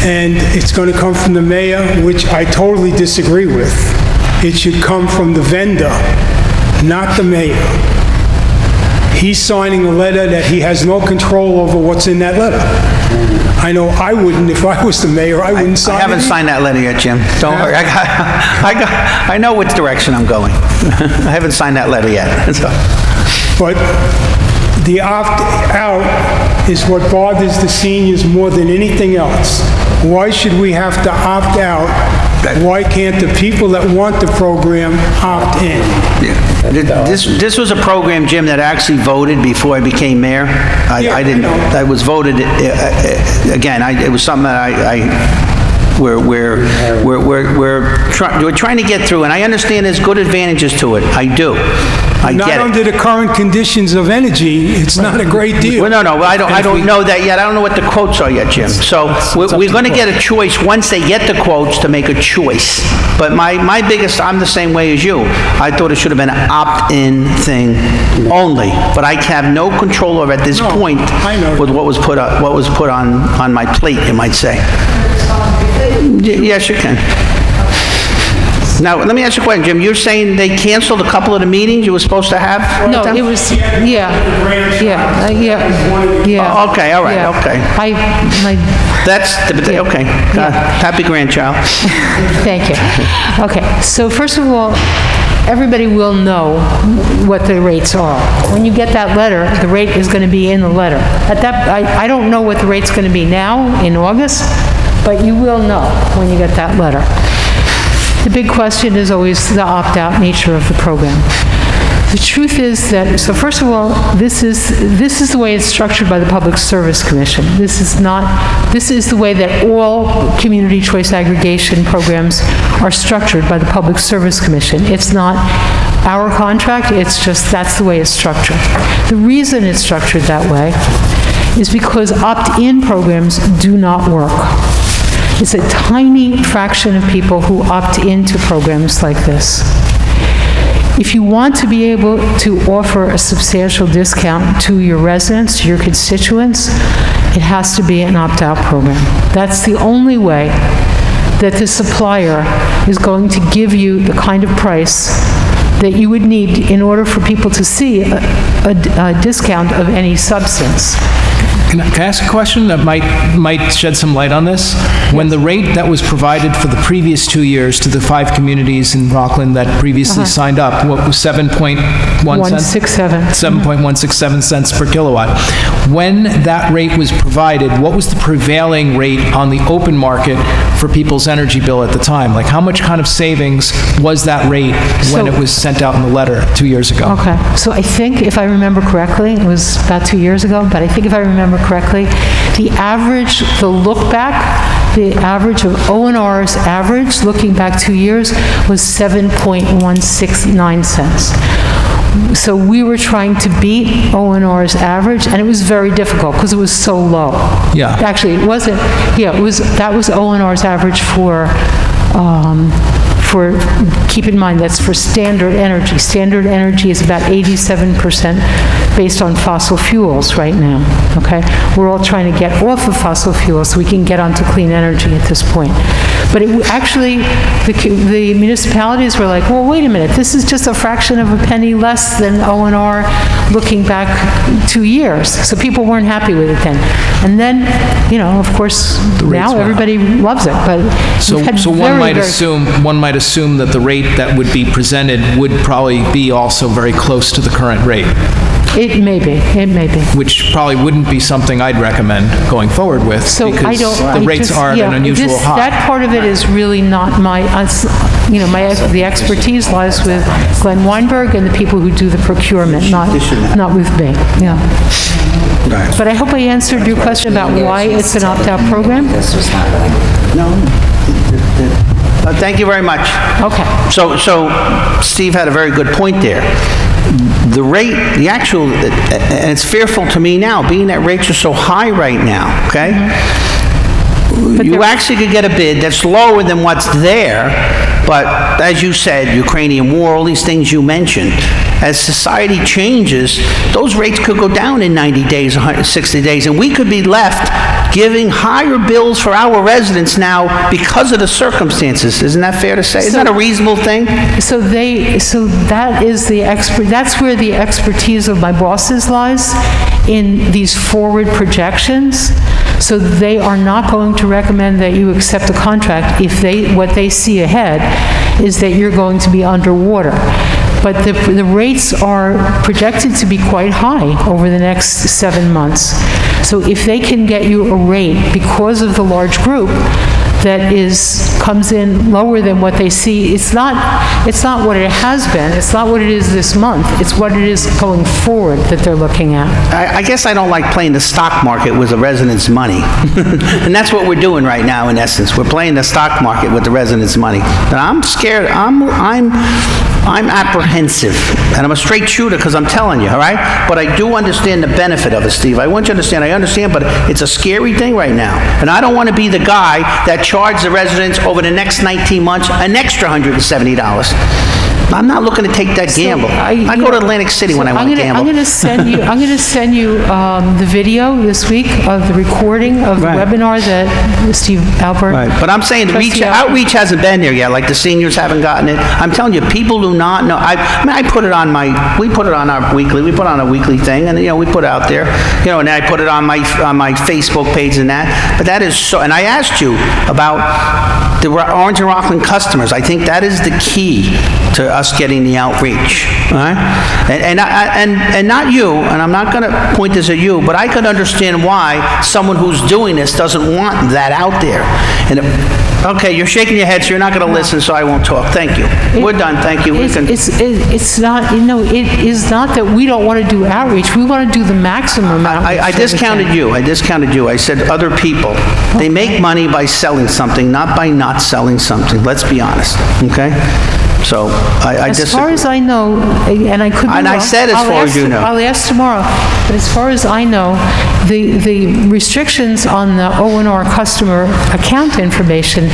and it's going to come from the mayor, which I totally disagree with. It should come from the vendor, not the mayor. He's signing a letter that he has no control over what's in that letter. I know I wouldn't, if I was the mayor, I wouldn't sign it. I haven't signed that letter yet, Jim. Don't worry. I know which direction I'm going. I haven't signed that letter yet. So. But the opt-out is what bothers the seniors more than anything else. Why should we have to opt out? Why can't the people that want the program opt in? This was a program, Jim, that I actually voted before I became mayor. I didn't. I was voted again. It was something that we're trying to get through, and I understand there's good advantages to it. I do. I get it. Not under the current conditions of energy, it's not a great deal. Well, no, I don't know that yet. I don't know what the quotes are yet, Jim. So we're going to get a choice once they get the quotes to make a choice. But my biggest, I'm the same way as you. I thought it should have been an opt-in thing only. But I have no control over at this point with what was put on my plate, you might say. Yes, you can. Now, let me ask you a question, Jim. You're saying they canceled a couple of the meetings you were supposed to have? No, it was, yeah. Oh, okay, all right, okay. That's, okay. Happy grandchild. Thank you. Okay, so first of all, everybody will know what the rates are. When you get that letter, the rate is going to be in the letter. I don't know what the rate's going to be now in August, but you will know when you get that letter. The big question is always the opt-out nature of the program. The truth is that, so first of all, this is the way it's structured by the Public Service Commission. This is the way that all community choice aggregation programs are structured by the Public Service Commission. It's not our contract, it's just that's the way it's structured. The reason it's structured that way is because opt-in programs do not work. It's a tiny fraction of people who opt into programs like this. If you want to be able to offer a substantial discount to your residents, to your constituents, it has to be an opt-out program. That's the only way that the supplier is going to give you the kind of price that you would need in order for people to see a discount of any substance. Can I ask a question that might shed some light on this? When the rate that was provided for the previous 2 years to the 5 communities in Rockland that previously signed up, what was 7.1 cents? 167. 7.167 cents per kilowatt. When that rate was provided, what was the prevailing rate on the open market for people's energy bill at the time? Like, how much kind of savings was that rate when it was sent out in the letter 2 years ago? Okay, so I think, if I remember correctly, it was about 2 years ago, but I think if I remember correctly, the average of O&R's average, looking back 2 years, was 7.169 cents. So we were trying to beat O&R's average, and it was very difficult because it was so low. Yeah. Actually, it wasn't, that was O&R's average for, keep in mind, that's for standard energy. Standard energy is about 87% based on fossil fuels right now, okay? We're all trying to get off of fossil fuels so we can get onto clean energy at this point. But actually, the municipalities were like, well, wait a minute, this is just a fraction of a penny less than O&R looking back 2 years. So people weren't happy with it then. And then, of course, now everybody loves it, but So one might assume that the rate that would be presented would probably be also very close to the current rate. It may be. Which probably wouldn't be something I'd recommend going forward with, because the rates aren't an unusual high. That part of it is really not the expertise lies with Glenn Weinberg and the people who do the procurement, not with me. Yeah. Right. But I hope I answered your question about why it's an opt-out program. No. Thank you very much. Okay. So Steve had a very good point there. The rate, and it's fearful to me now, being that rates are so high right now, okay? Mm-hmm. You actually could get a bid that's lower than what's there, but as you said, Ukrainian war, all these things you mentioned, as society changes, those rates could go down in 90 days, 160 days, and we could be left giving higher bills for our residents now because of the circumstances. Isn't that fair to say? Isn't that a reasonable thing? So that is that's where the expertise of my bosses lies, in these forward projections. So they are not going to recommend that you accept a contract if what they see ahead is that you're going to be underwater. But the rates are projected to be quite high over the next 7 months. So if they can get you a rate because of the large group that comes in lower than what they see, it's not what it has been, it's not what it is this month, it's what it is going forward that they're looking at. I guess I don't like playing the stock market with the residents' money. And that's what we're doing right now, in essence. We're playing the stock market with the residents' money. And I'm scared, I'm apprehensive, and I'm a straight shooter because I'm telling you, all right? But I do understand the benefit of it, Steve. I want you to understand, I understand, but it's a scary thing right now. And I don't want to be the guy that charges the residents over the next 19 months an extra $170. I'm not looking to take that gamble. I go to Atlantic City when I want to gamble. I'm going to send you the video this week of the recording of the webinar that Steve Alpert. Right. But I'm saying outreach hasn't been there yet. Like the seniors haven't gotten it. I'm telling you, people do not know. I put it on we put it on our weekly. We put on a weekly thing, and we put it out there. And I put it on my Facebook page and that. But that is so. And I asked you about the Orange and Rockland customers. I think that is the key to us getting the outreach, all right? And not you, and I'm not going to point this at you, but I could understand why someone who's doing this doesn't want that out there. Okay, you're shaking your head, so you're not going to listen, so I won't talk. Thank you. We're done. Thank you. It's not, it is not that we don't want to do outreach. We want to do the maximum outreach. I discounted you. I said other people. They make money by selling something, not by not selling something. Let's be honest, okay? So I disagree. As far as I know, and I could be wrong. And I said as far as you know. I'll ask tomorrow, but as far as I know, the restrictions on the O&R customer account information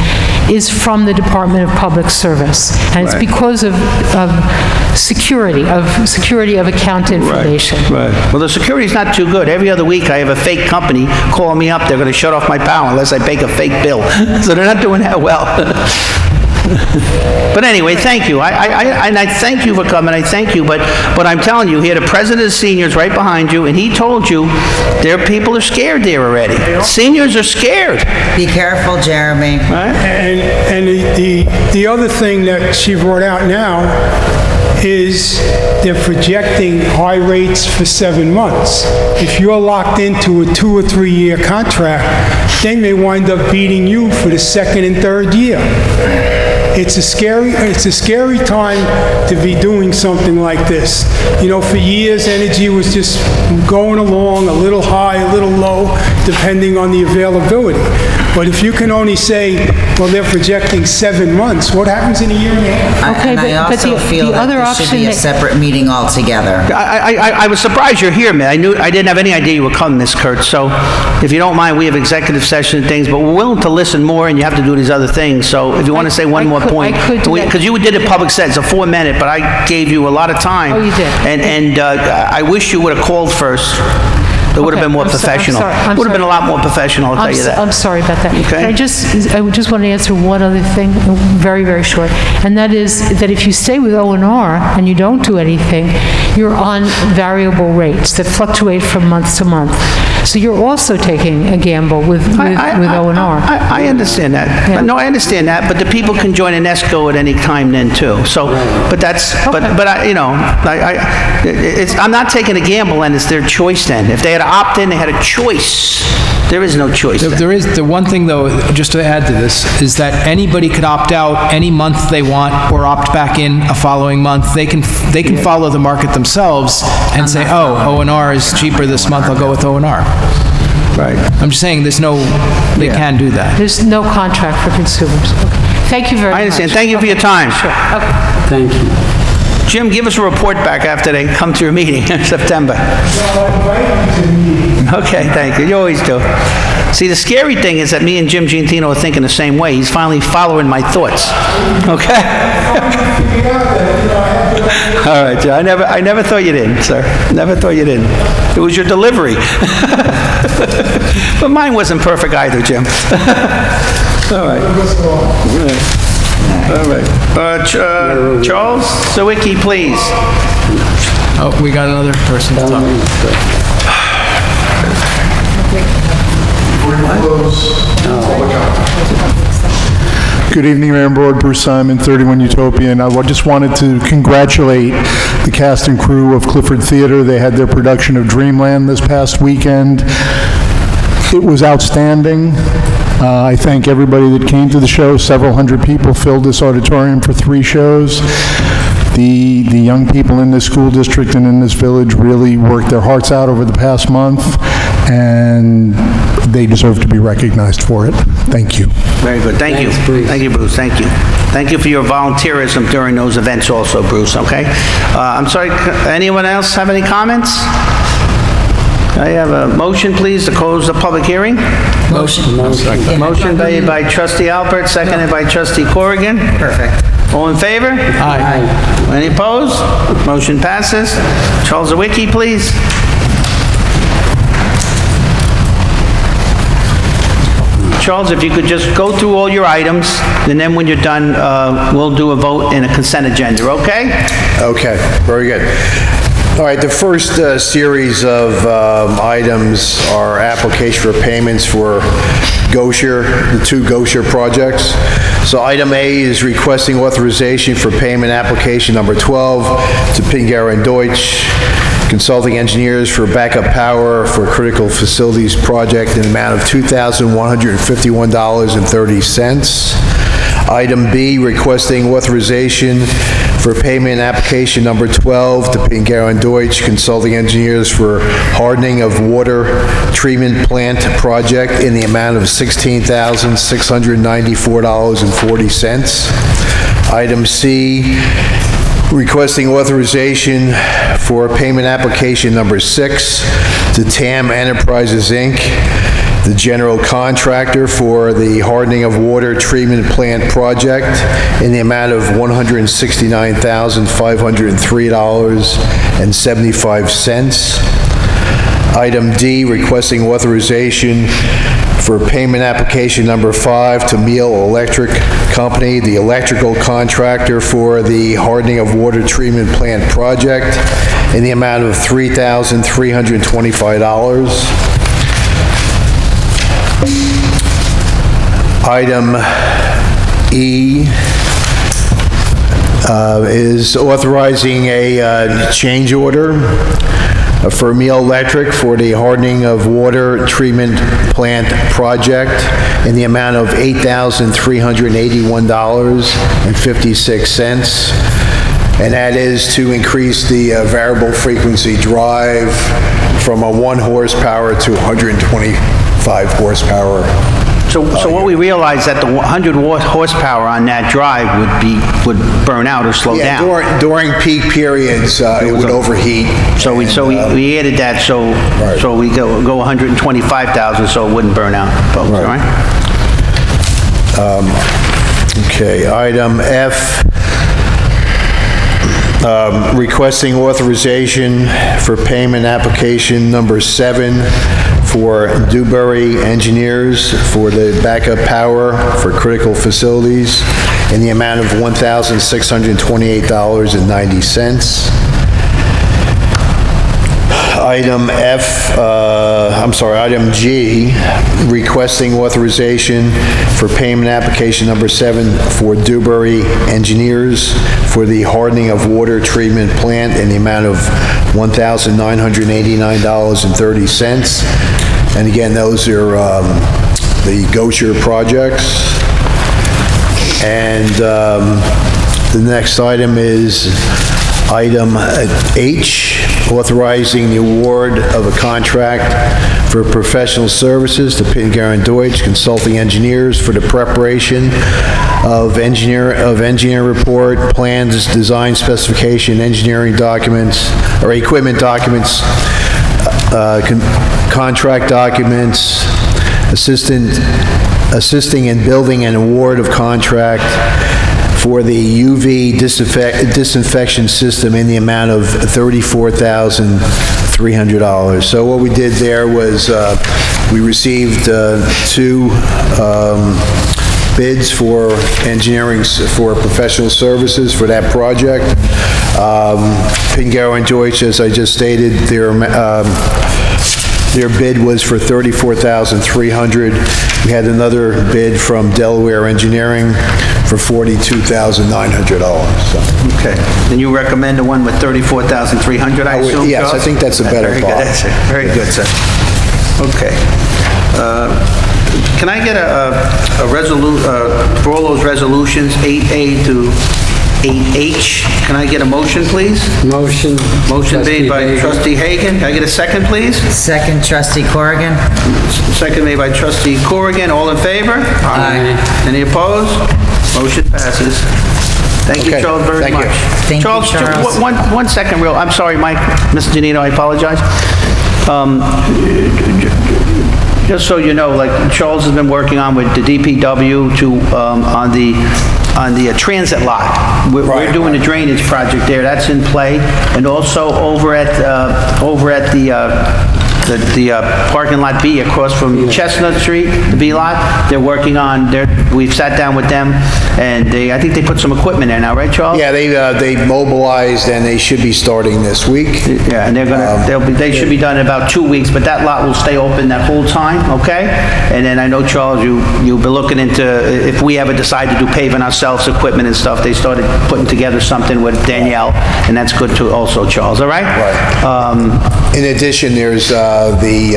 is from the Department of Public Service, and it's because of security of account information. Right. Well, the security's not too good. Every other week, I have a fake company call me up. They're going to shut off my power unless I make a fake bill. So they're not doing that well. But anyway, thank you. I thank you for coming. I thank you. But I'm telling you, here, the president of seniors right behind you, and he told you their people are scared there already. Seniors are scared. Be careful, Jeremy. Right? And the other thing that she brought out now is they're projecting high rates for 7 months. If you're locked into a 2 or 3 year contract, they may wind up beating you for the 2nd and 3rd year. It's a scary time to be doing something like this. For years, energy was just going along a little high, a little low, depending on the availability. But if you can only say, well, they're projecting 7 months, what happens in a year and a half? And I also feel that this should be a separate meeting altogether. I was surprised you're here, man. I didn't have any idea you would come, Ms. Kurtz. So if you don't mind, we have executive session and things, but we're willing to listen more, and you have to do these other things. So if you want to say one more point. Because you did a public sentence, a 4-minute, but I gave you a lot of time. Oh, you did. And I wish you would have called first. It would have been more professional. It would have been a lot more professional, I'll tell you that. I'm sorry about that. Okay. I just want to answer one other thing, very, very short, and that is that if you stay with O&R and you don't do anything, you're on variable rates that fluctuate from month to month. So you're also taking a gamble with O&R. I understand that. Yeah. No, I understand that, but the people can join an ESCO at any time then, too. So, but that's, but I'm not taking a gamble, and it's their choice then. If they had to opt in, they had a choice. There is no choice then. There is, the one thing, though, just to add to this, is that anybody could opt out any month they want or opt back in a following month. They can follow the market themselves and say, oh, O&R is cheaper this month, I'll go with O&R. Right. I'm just saying, they can do that. There's no contract for consumers. Okay. Thank you very much. I understand. Thank you for your time. Sure. Okay. Thank you. Jim, give us a report back after they come to your meeting in September. Okay, thank you. You always do. See, the scary thing is that me and Jim Genito are thinking the same way. He's finally following my thoughts. Okay? All right, Jim. I never thought you didn't, sir. Never thought you didn't. It was your delivery. But mine wasn't perfect either, Jim. All right. All right. Charles Sawicki, please. Oh, we got another person to talk. Good evening, Mayor and Board. Bruce Simon, 31 Utopian. I just wanted to congratulate the cast and crew of Clifford Theater. They had their production of Dreamland this past weekend. It was outstanding. I thank everybody that came to the show. Several hundred people filled this auditorium for 3 shows. The young people in this school district and in this village really worked their hearts out over the past month, and they deserve to be recognized for it. Thank you. Very good. Thank you. Thank you, Bruce. Thank you. Thank you for your volunteerism during those events also, Bruce, okay? I'm sorry, anyone else have any comments? I have a motion, please, to close the public hearing. Motion. Motion made by Trustee Alpert, seconded by Trustee Corrigan. Perfect. All in favor? Aye. Any opposed? Motion passes. Charles Sawicki, please. Charles, if you could just go through all your items, and then when you're done, we'll do a vote in a consent agenda, okay? Okay, very good. All right, the first series of items are application for payments for Gosher, the 2 Gosher projects. So item A is requesting authorization for payment application number 12 to Pingarrow and Deutsch Consulting Engineers for backup power for critical facilities project in the amount of $2,151.30. Item B, requesting authorization for payment application number 12 to Pingarrow and Deutsch Consulting Engineers for hardening of water treatment plant project in the amount of $16,694.40. Item C, requesting authorization for payment application number 6 to TAM Enterprises, Inc., the general contractor for the hardening of water treatment plant project in the amount of $169,503.75. Item D, requesting authorization for payment application number 5 to Meal Electric Company, the electrical contractor for the hardening of water treatment plant project in the amount of $3,325. Item E is authorizing a change order for Meal Electric for the hardening of water treatment plant project in the amount of $8,381.56. And that is to increase the variable frequency drive from a 1 horsepower to 125 horsepower. So what we realized that the 100 horsepower on that drive would burn out or slow Yeah, down. during peak periods, it would overheat. So we added that so we go 125,000 so it wouldn't burn out, folks, all right? Okay, item F, requesting authorization for payment application number 7 for Dewberry Engineers for the backup power for critical facilities in the amount of $1,628.90. Item item G, requesting authorization for payment application number 7 for Dewberry Engineers for the hardening of water treatment plant in the amount of $1,989.30. And again, those are the Gosher projects. And the next item is Item H, authorizing the award of a contract for professional services to Pingarrowing Deutsch Consulting Engineers for the preparation of engineer report, plans, design specification, engineering documents, or equipment documents, contract documents, assisting in building an award of contract for the UV disinfection system in the amount of $34,300. So what we did there was we received two bids for engineering, for professional services for that project. Pingarrow and Deutsch, as I just stated, their bid was for $34,300. We had another bid from Delaware Engineering for $42,900. So. Okay. Then you recommend the one with $34,300, I assume? Yes, I think that's a better thought. Very good, sir. Okay. Can I get a for all those resolutions, 8A to 8H, can I get a motion, please? Motion. Motion made by Trustee Hagen. Can I get a second, please? Second, Trustee Corrigan. Second made by Trustee Corrigan. All in favor? Aye. Any opposed? Motion passes. Thank you, Okay, Charles, very much. Thank you, Charles. One second, I'm sorry, Mike, Mr. Genito, I apologize. Just so you know, like Charles has been working on with the DPW on the transit lot. We're doing the drainage project there. That's in play. And also over at the parking lot B across from Chestnut Street, the B lot, they're working on, we've sat down with them, and I think they put some equipment there now, right, Charles? Yeah, they mobilized, and they should be starting this week. Yeah, and they should be done in about 2 weeks, but that lot will stay open that whole time, okay? And then I know, Charles, you've been looking into, if we ever decide to do paving ourselves, equipment and stuff, they started putting together something with Danielle, and that's good too also, Charles, all right? Right. In addition, there's the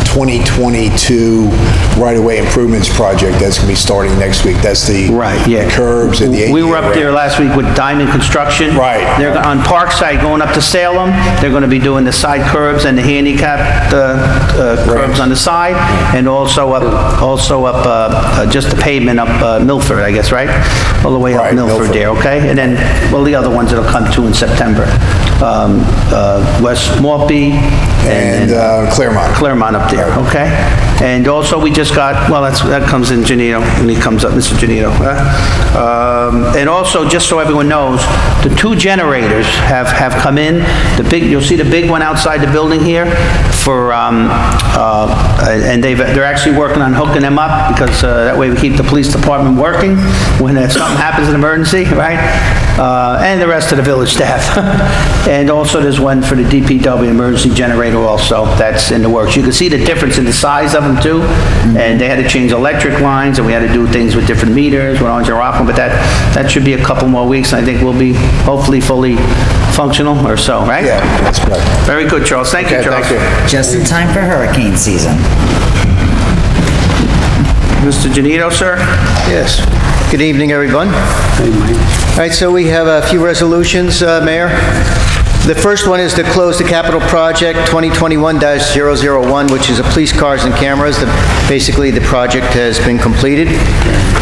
2022 right-of-way improvements project that's going to be starting next week. That's the curbs and the ADA. We were up there last week with Diamond Construction. Right. They're on Parkside going up to Salem. They're going to be doing the side curbs and the handicap curbs on the side, and also up just the pavement up Milford, I guess, right? All the way up Milford there, okay? And then, well, the other ones that'll come to in September. West Maltby and Claremont up there, okay? And also, we just got, well, that comes in Genito, when he comes up, Mr. Genito. And also, just so everyone knows, the two generators have come in. You'll see the big one outside the building here for, and they're actually working on hooking them up, because that way we keep the police department working when something happens, an emergency, right? And the rest of the village staff. And also, there's one for the DPW emergency generator also, that's in the works. You can see the difference in the size of them too, and they had to change electric lines, and we had to do things with different meters, we're on Rockland, but that should be a couple more weeks, and I think we'll be hopefully fully functional or so, right? Yeah, that's correct. Very good, Charles. Thank you, Charles. Thank you. Just in time for hurricane season. Mr. Genito, sir? Yes. Good evening, everyone. All right, so we have a few resolutions, Mayor. The first one is to close the capital project 2021-001, which is a police cars and cameras. Basically, the project has been completed.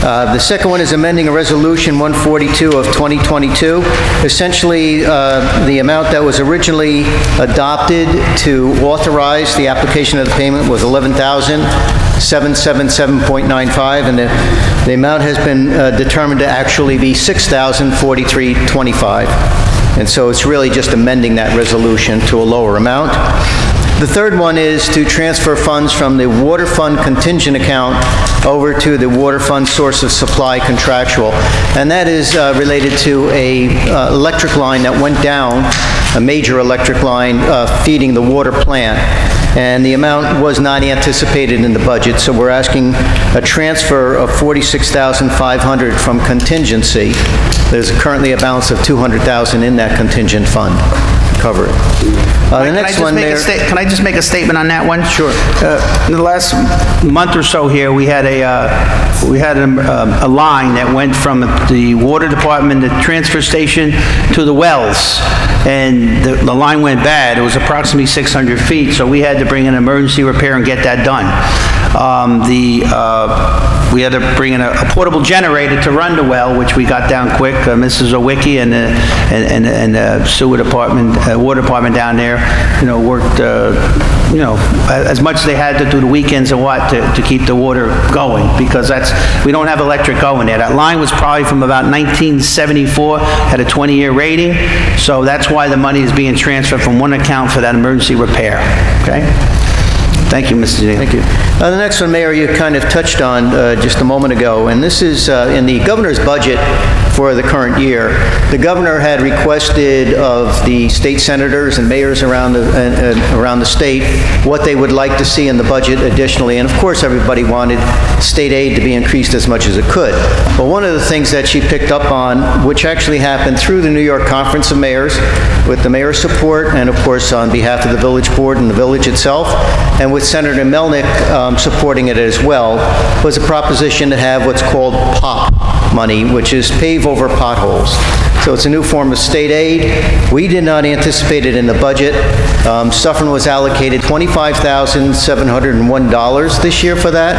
The second one is amending a resolution 142 of 2022. Essentially, the amount that was originally adopted to authorize the application of the payment was $11,777.95, and the amount has been determined to actually be $6,043.25. And so it's really just amending that resolution to a lower amount. The third one is to transfer funds from the water fund contingent account over to the water fund source of supply contractual. And that is related to a electric line that went down, a major electric line feeding the water plant. And the amount was not anticipated in the budget, so we're asking a transfer of $46,500 from contingency. There's currently a balance of $200,000 in that contingent fund. cover it. The next one, Mayor. Can I just make a statement on that one? Sure. In the last month or so here, we had a line that went from the water department, the transfer station, to the wells, and the line went bad. It was approximately 600 feet, so we had to bring an emergency repair and get that done. We had to bring in a portable generator to run the well, which we got down quick. Mrs. Sawicki and the sewer department, water department down there, worked, as much as they had to do the weekends and to keep the water going, because we don't have electric going there. That line was probably from about 1974, had a 20-year rating, so that's why the money is being transferred from one account for that emergency repair, okay? Thank you, Mr. Genito. Thank you. The next one, Mayor, you kind of touched on just a moment ago, and this is in the governor's budget for the current year. The governor had requested of the state senators and mayors around the state what they would like to see in the budget additionally, and of course everybody wanted state aid to be increased as much as it could. But one of the things that she picked up on, which actually happened through the New York Conference of Mayors, with the mayor's support, and of course on behalf of the village board and the village itself, and with Senator Melnick supporting it as well, was a proposition to have what's called POP money, which is pave over potholes. So it's a new form of state aid. We did not anticipate it in the budget. Suffern was allocated $25,701 this year for that.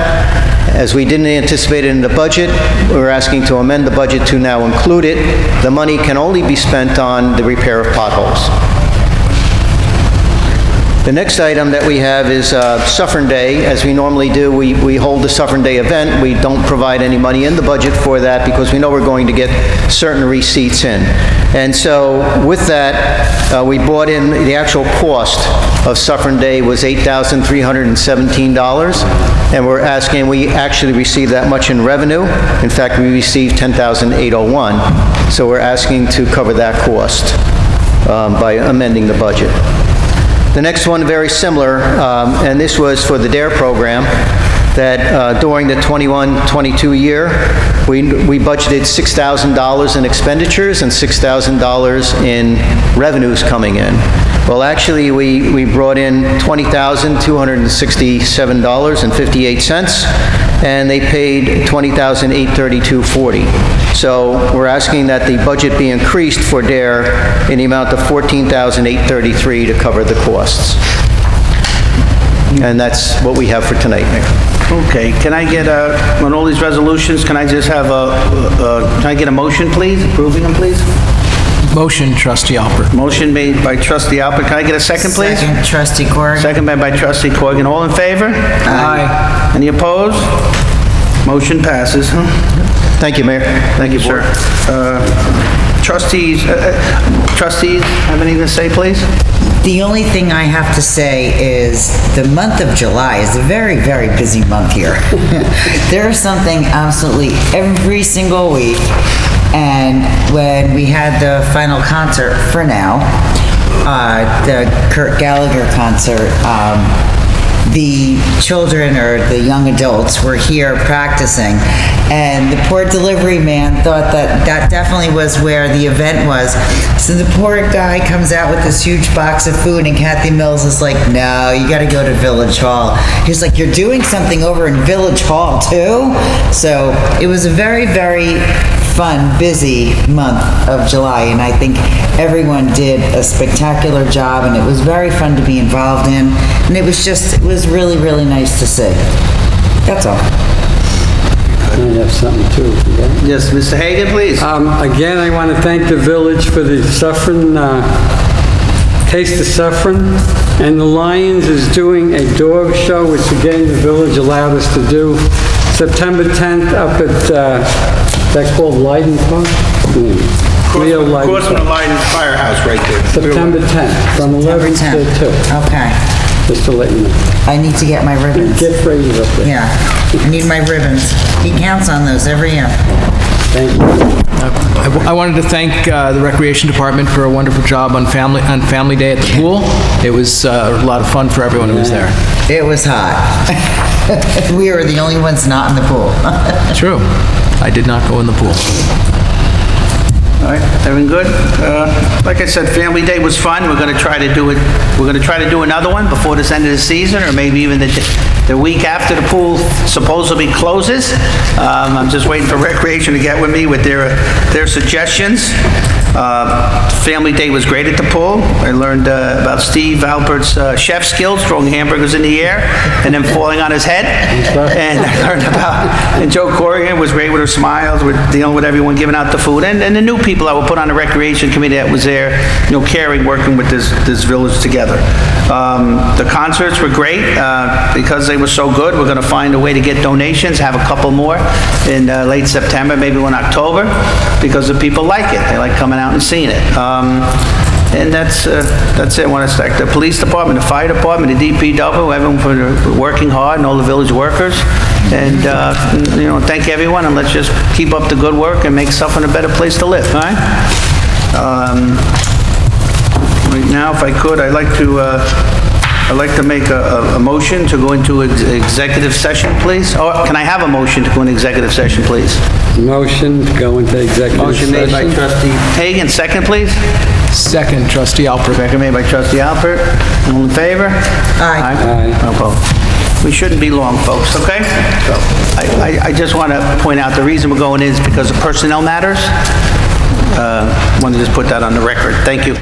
As we didn't anticipate it in the budget, we're asking to amend the budget to now include it. The money can only be spent on the repair of potholes. The next item that we have is Suffern Day. As we normally do, we hold the Suffern Day event. We don't provide any money in the budget for that because we know we're going to get certain receipts in. And so with that, we brought in the actual cost of Suffern Day was $8,317, and we're asking, we actually received that much in revenue. In fact, we received $10,801. So we're asking to cover that cost by amending the budget. The next one, very similar, and this was for the DARE program, that during the 21-22 year, we budgeted $6,000 in expenditures and $6,000 in revenues coming in. Well, actually, we brought in $20,267.58, and they paid $20,832.40. So we're asking that the budget be increased for DARE in the amount of $14,833 to cover the costs. And that's what we have for tonight, Mayor. Okay, can I get on all these resolutions, can I just have can I get a motion, please, approving them, please? Motion, Trustee Alpert. Motion made by Trustee Alpert. Can I get a second, please? Second, Trustee Corrigan. Second made by Trustee Corrigan. All in favor? Aye. Any opposed? Motion passes. Thank you, Mayor. Thank you, sir. Trustees have anything to say, please? The only thing I have to say is the month of July is a very, very busy month here. There's something absolutely every single week. And when we had the final concert for now, the Kurt Gallagher concert, the children or the young adults were here practicing, and the poor delivery man thought that definitely was where the event was. So the poor guy comes out with this huge box of food, and Kathy Mills is like, no, you gotta go to Village Hall. He's like, you're doing something over in Village Hall too? So it was a very, very fun, busy month of July, and I think everyone did a spectacular job, and it was very fun to be involved in, and it was really, really nice to see. That's all. I have something too. Yeah? Yes, Mr. Hagen, please. Again, I want to thank the village for the Suffern, Taste of Suffern, and the Lions is doing a dog show, which again, the village allowed us to do. September 10th up at, that called Leiden Park? Leo Leiden Across from the Leiden Firehouse right there. September 10th, from 11 to 2. Okay. Just to let you know. I need to get my ribbons. Get Fraser up there. Yeah, I need my ribbons. He counts on those every year. Thank you. I wanted to thank the Recreation Department for a wonderful job on Family Day at the pool. It was a lot of fun for everyone who was there. It was hot. We were the only ones not in the pool. True. I did not go in the pool. All right, everything good? Like I said, Family Day was fun. We're going to try to do it, we're going to try to do another one before this end of the season, or maybe even the week after the pool supposedly closes. I'm just waiting for Recreation to get with me with their suggestions. Family Day was great at the pool. I learned about Steve Alpert's chef skills, throwing hamburgers in the air and then falling on his head. And I learned and Joe Corrigan was great with her smiles, with dealing with everyone, giving out the food. And the new people that were put on the Recreation Committee that was there, caring, working with this village together. The concerts were great. Because they were so good, we're going to find a way to get donations, have a couple more in late September, maybe in October, because the people like it. They like coming out and seeing it. And that's it. I want to thank the police department, the fire department, the DPW, everyone for working hard, and all the village workers. And, thank everyone, and let's just keep up the good work and make Suffern a better place to live, all right? Right now, if I could, I'd like to make a motion to go into executive session, please. Or can I have a motion to go into executive session, please? Motion to go into executive Motion made by session. Trustee Hagen, second, please. Second, Trustee Alpert. Second made by Trustee Alpert. All in favor? Aye. Aye. Opposed. We shouldn't be long, folks, okay? So, I just want to point out the reason we're going in is because of personnel matters. Want to just put that on the record. Thank you.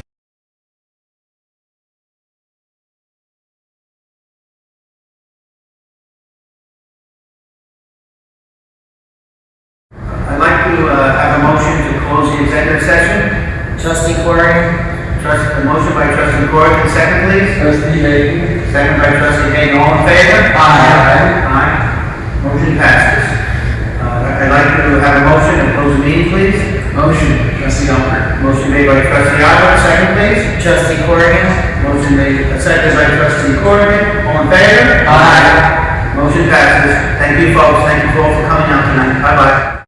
I'd like to have a motion to close the executive session. Trustee Corrigan? Motion by Trustee Corrigan, second, please. Trustee Hagen. Second by Trustee Hagen, all in favor? Aye. Aye. Motion passes. I'd like to have a motion to close the meeting, please. Motion, Trustee Alpert. Motion made by Trustee Alpert, second, please. Trustee Corrigan? Motion made, second by Trustee Corrigan, all in favor? Aye. Motion passes. Thank you, folks. Thank you all for coming out tonight. Bye-bye.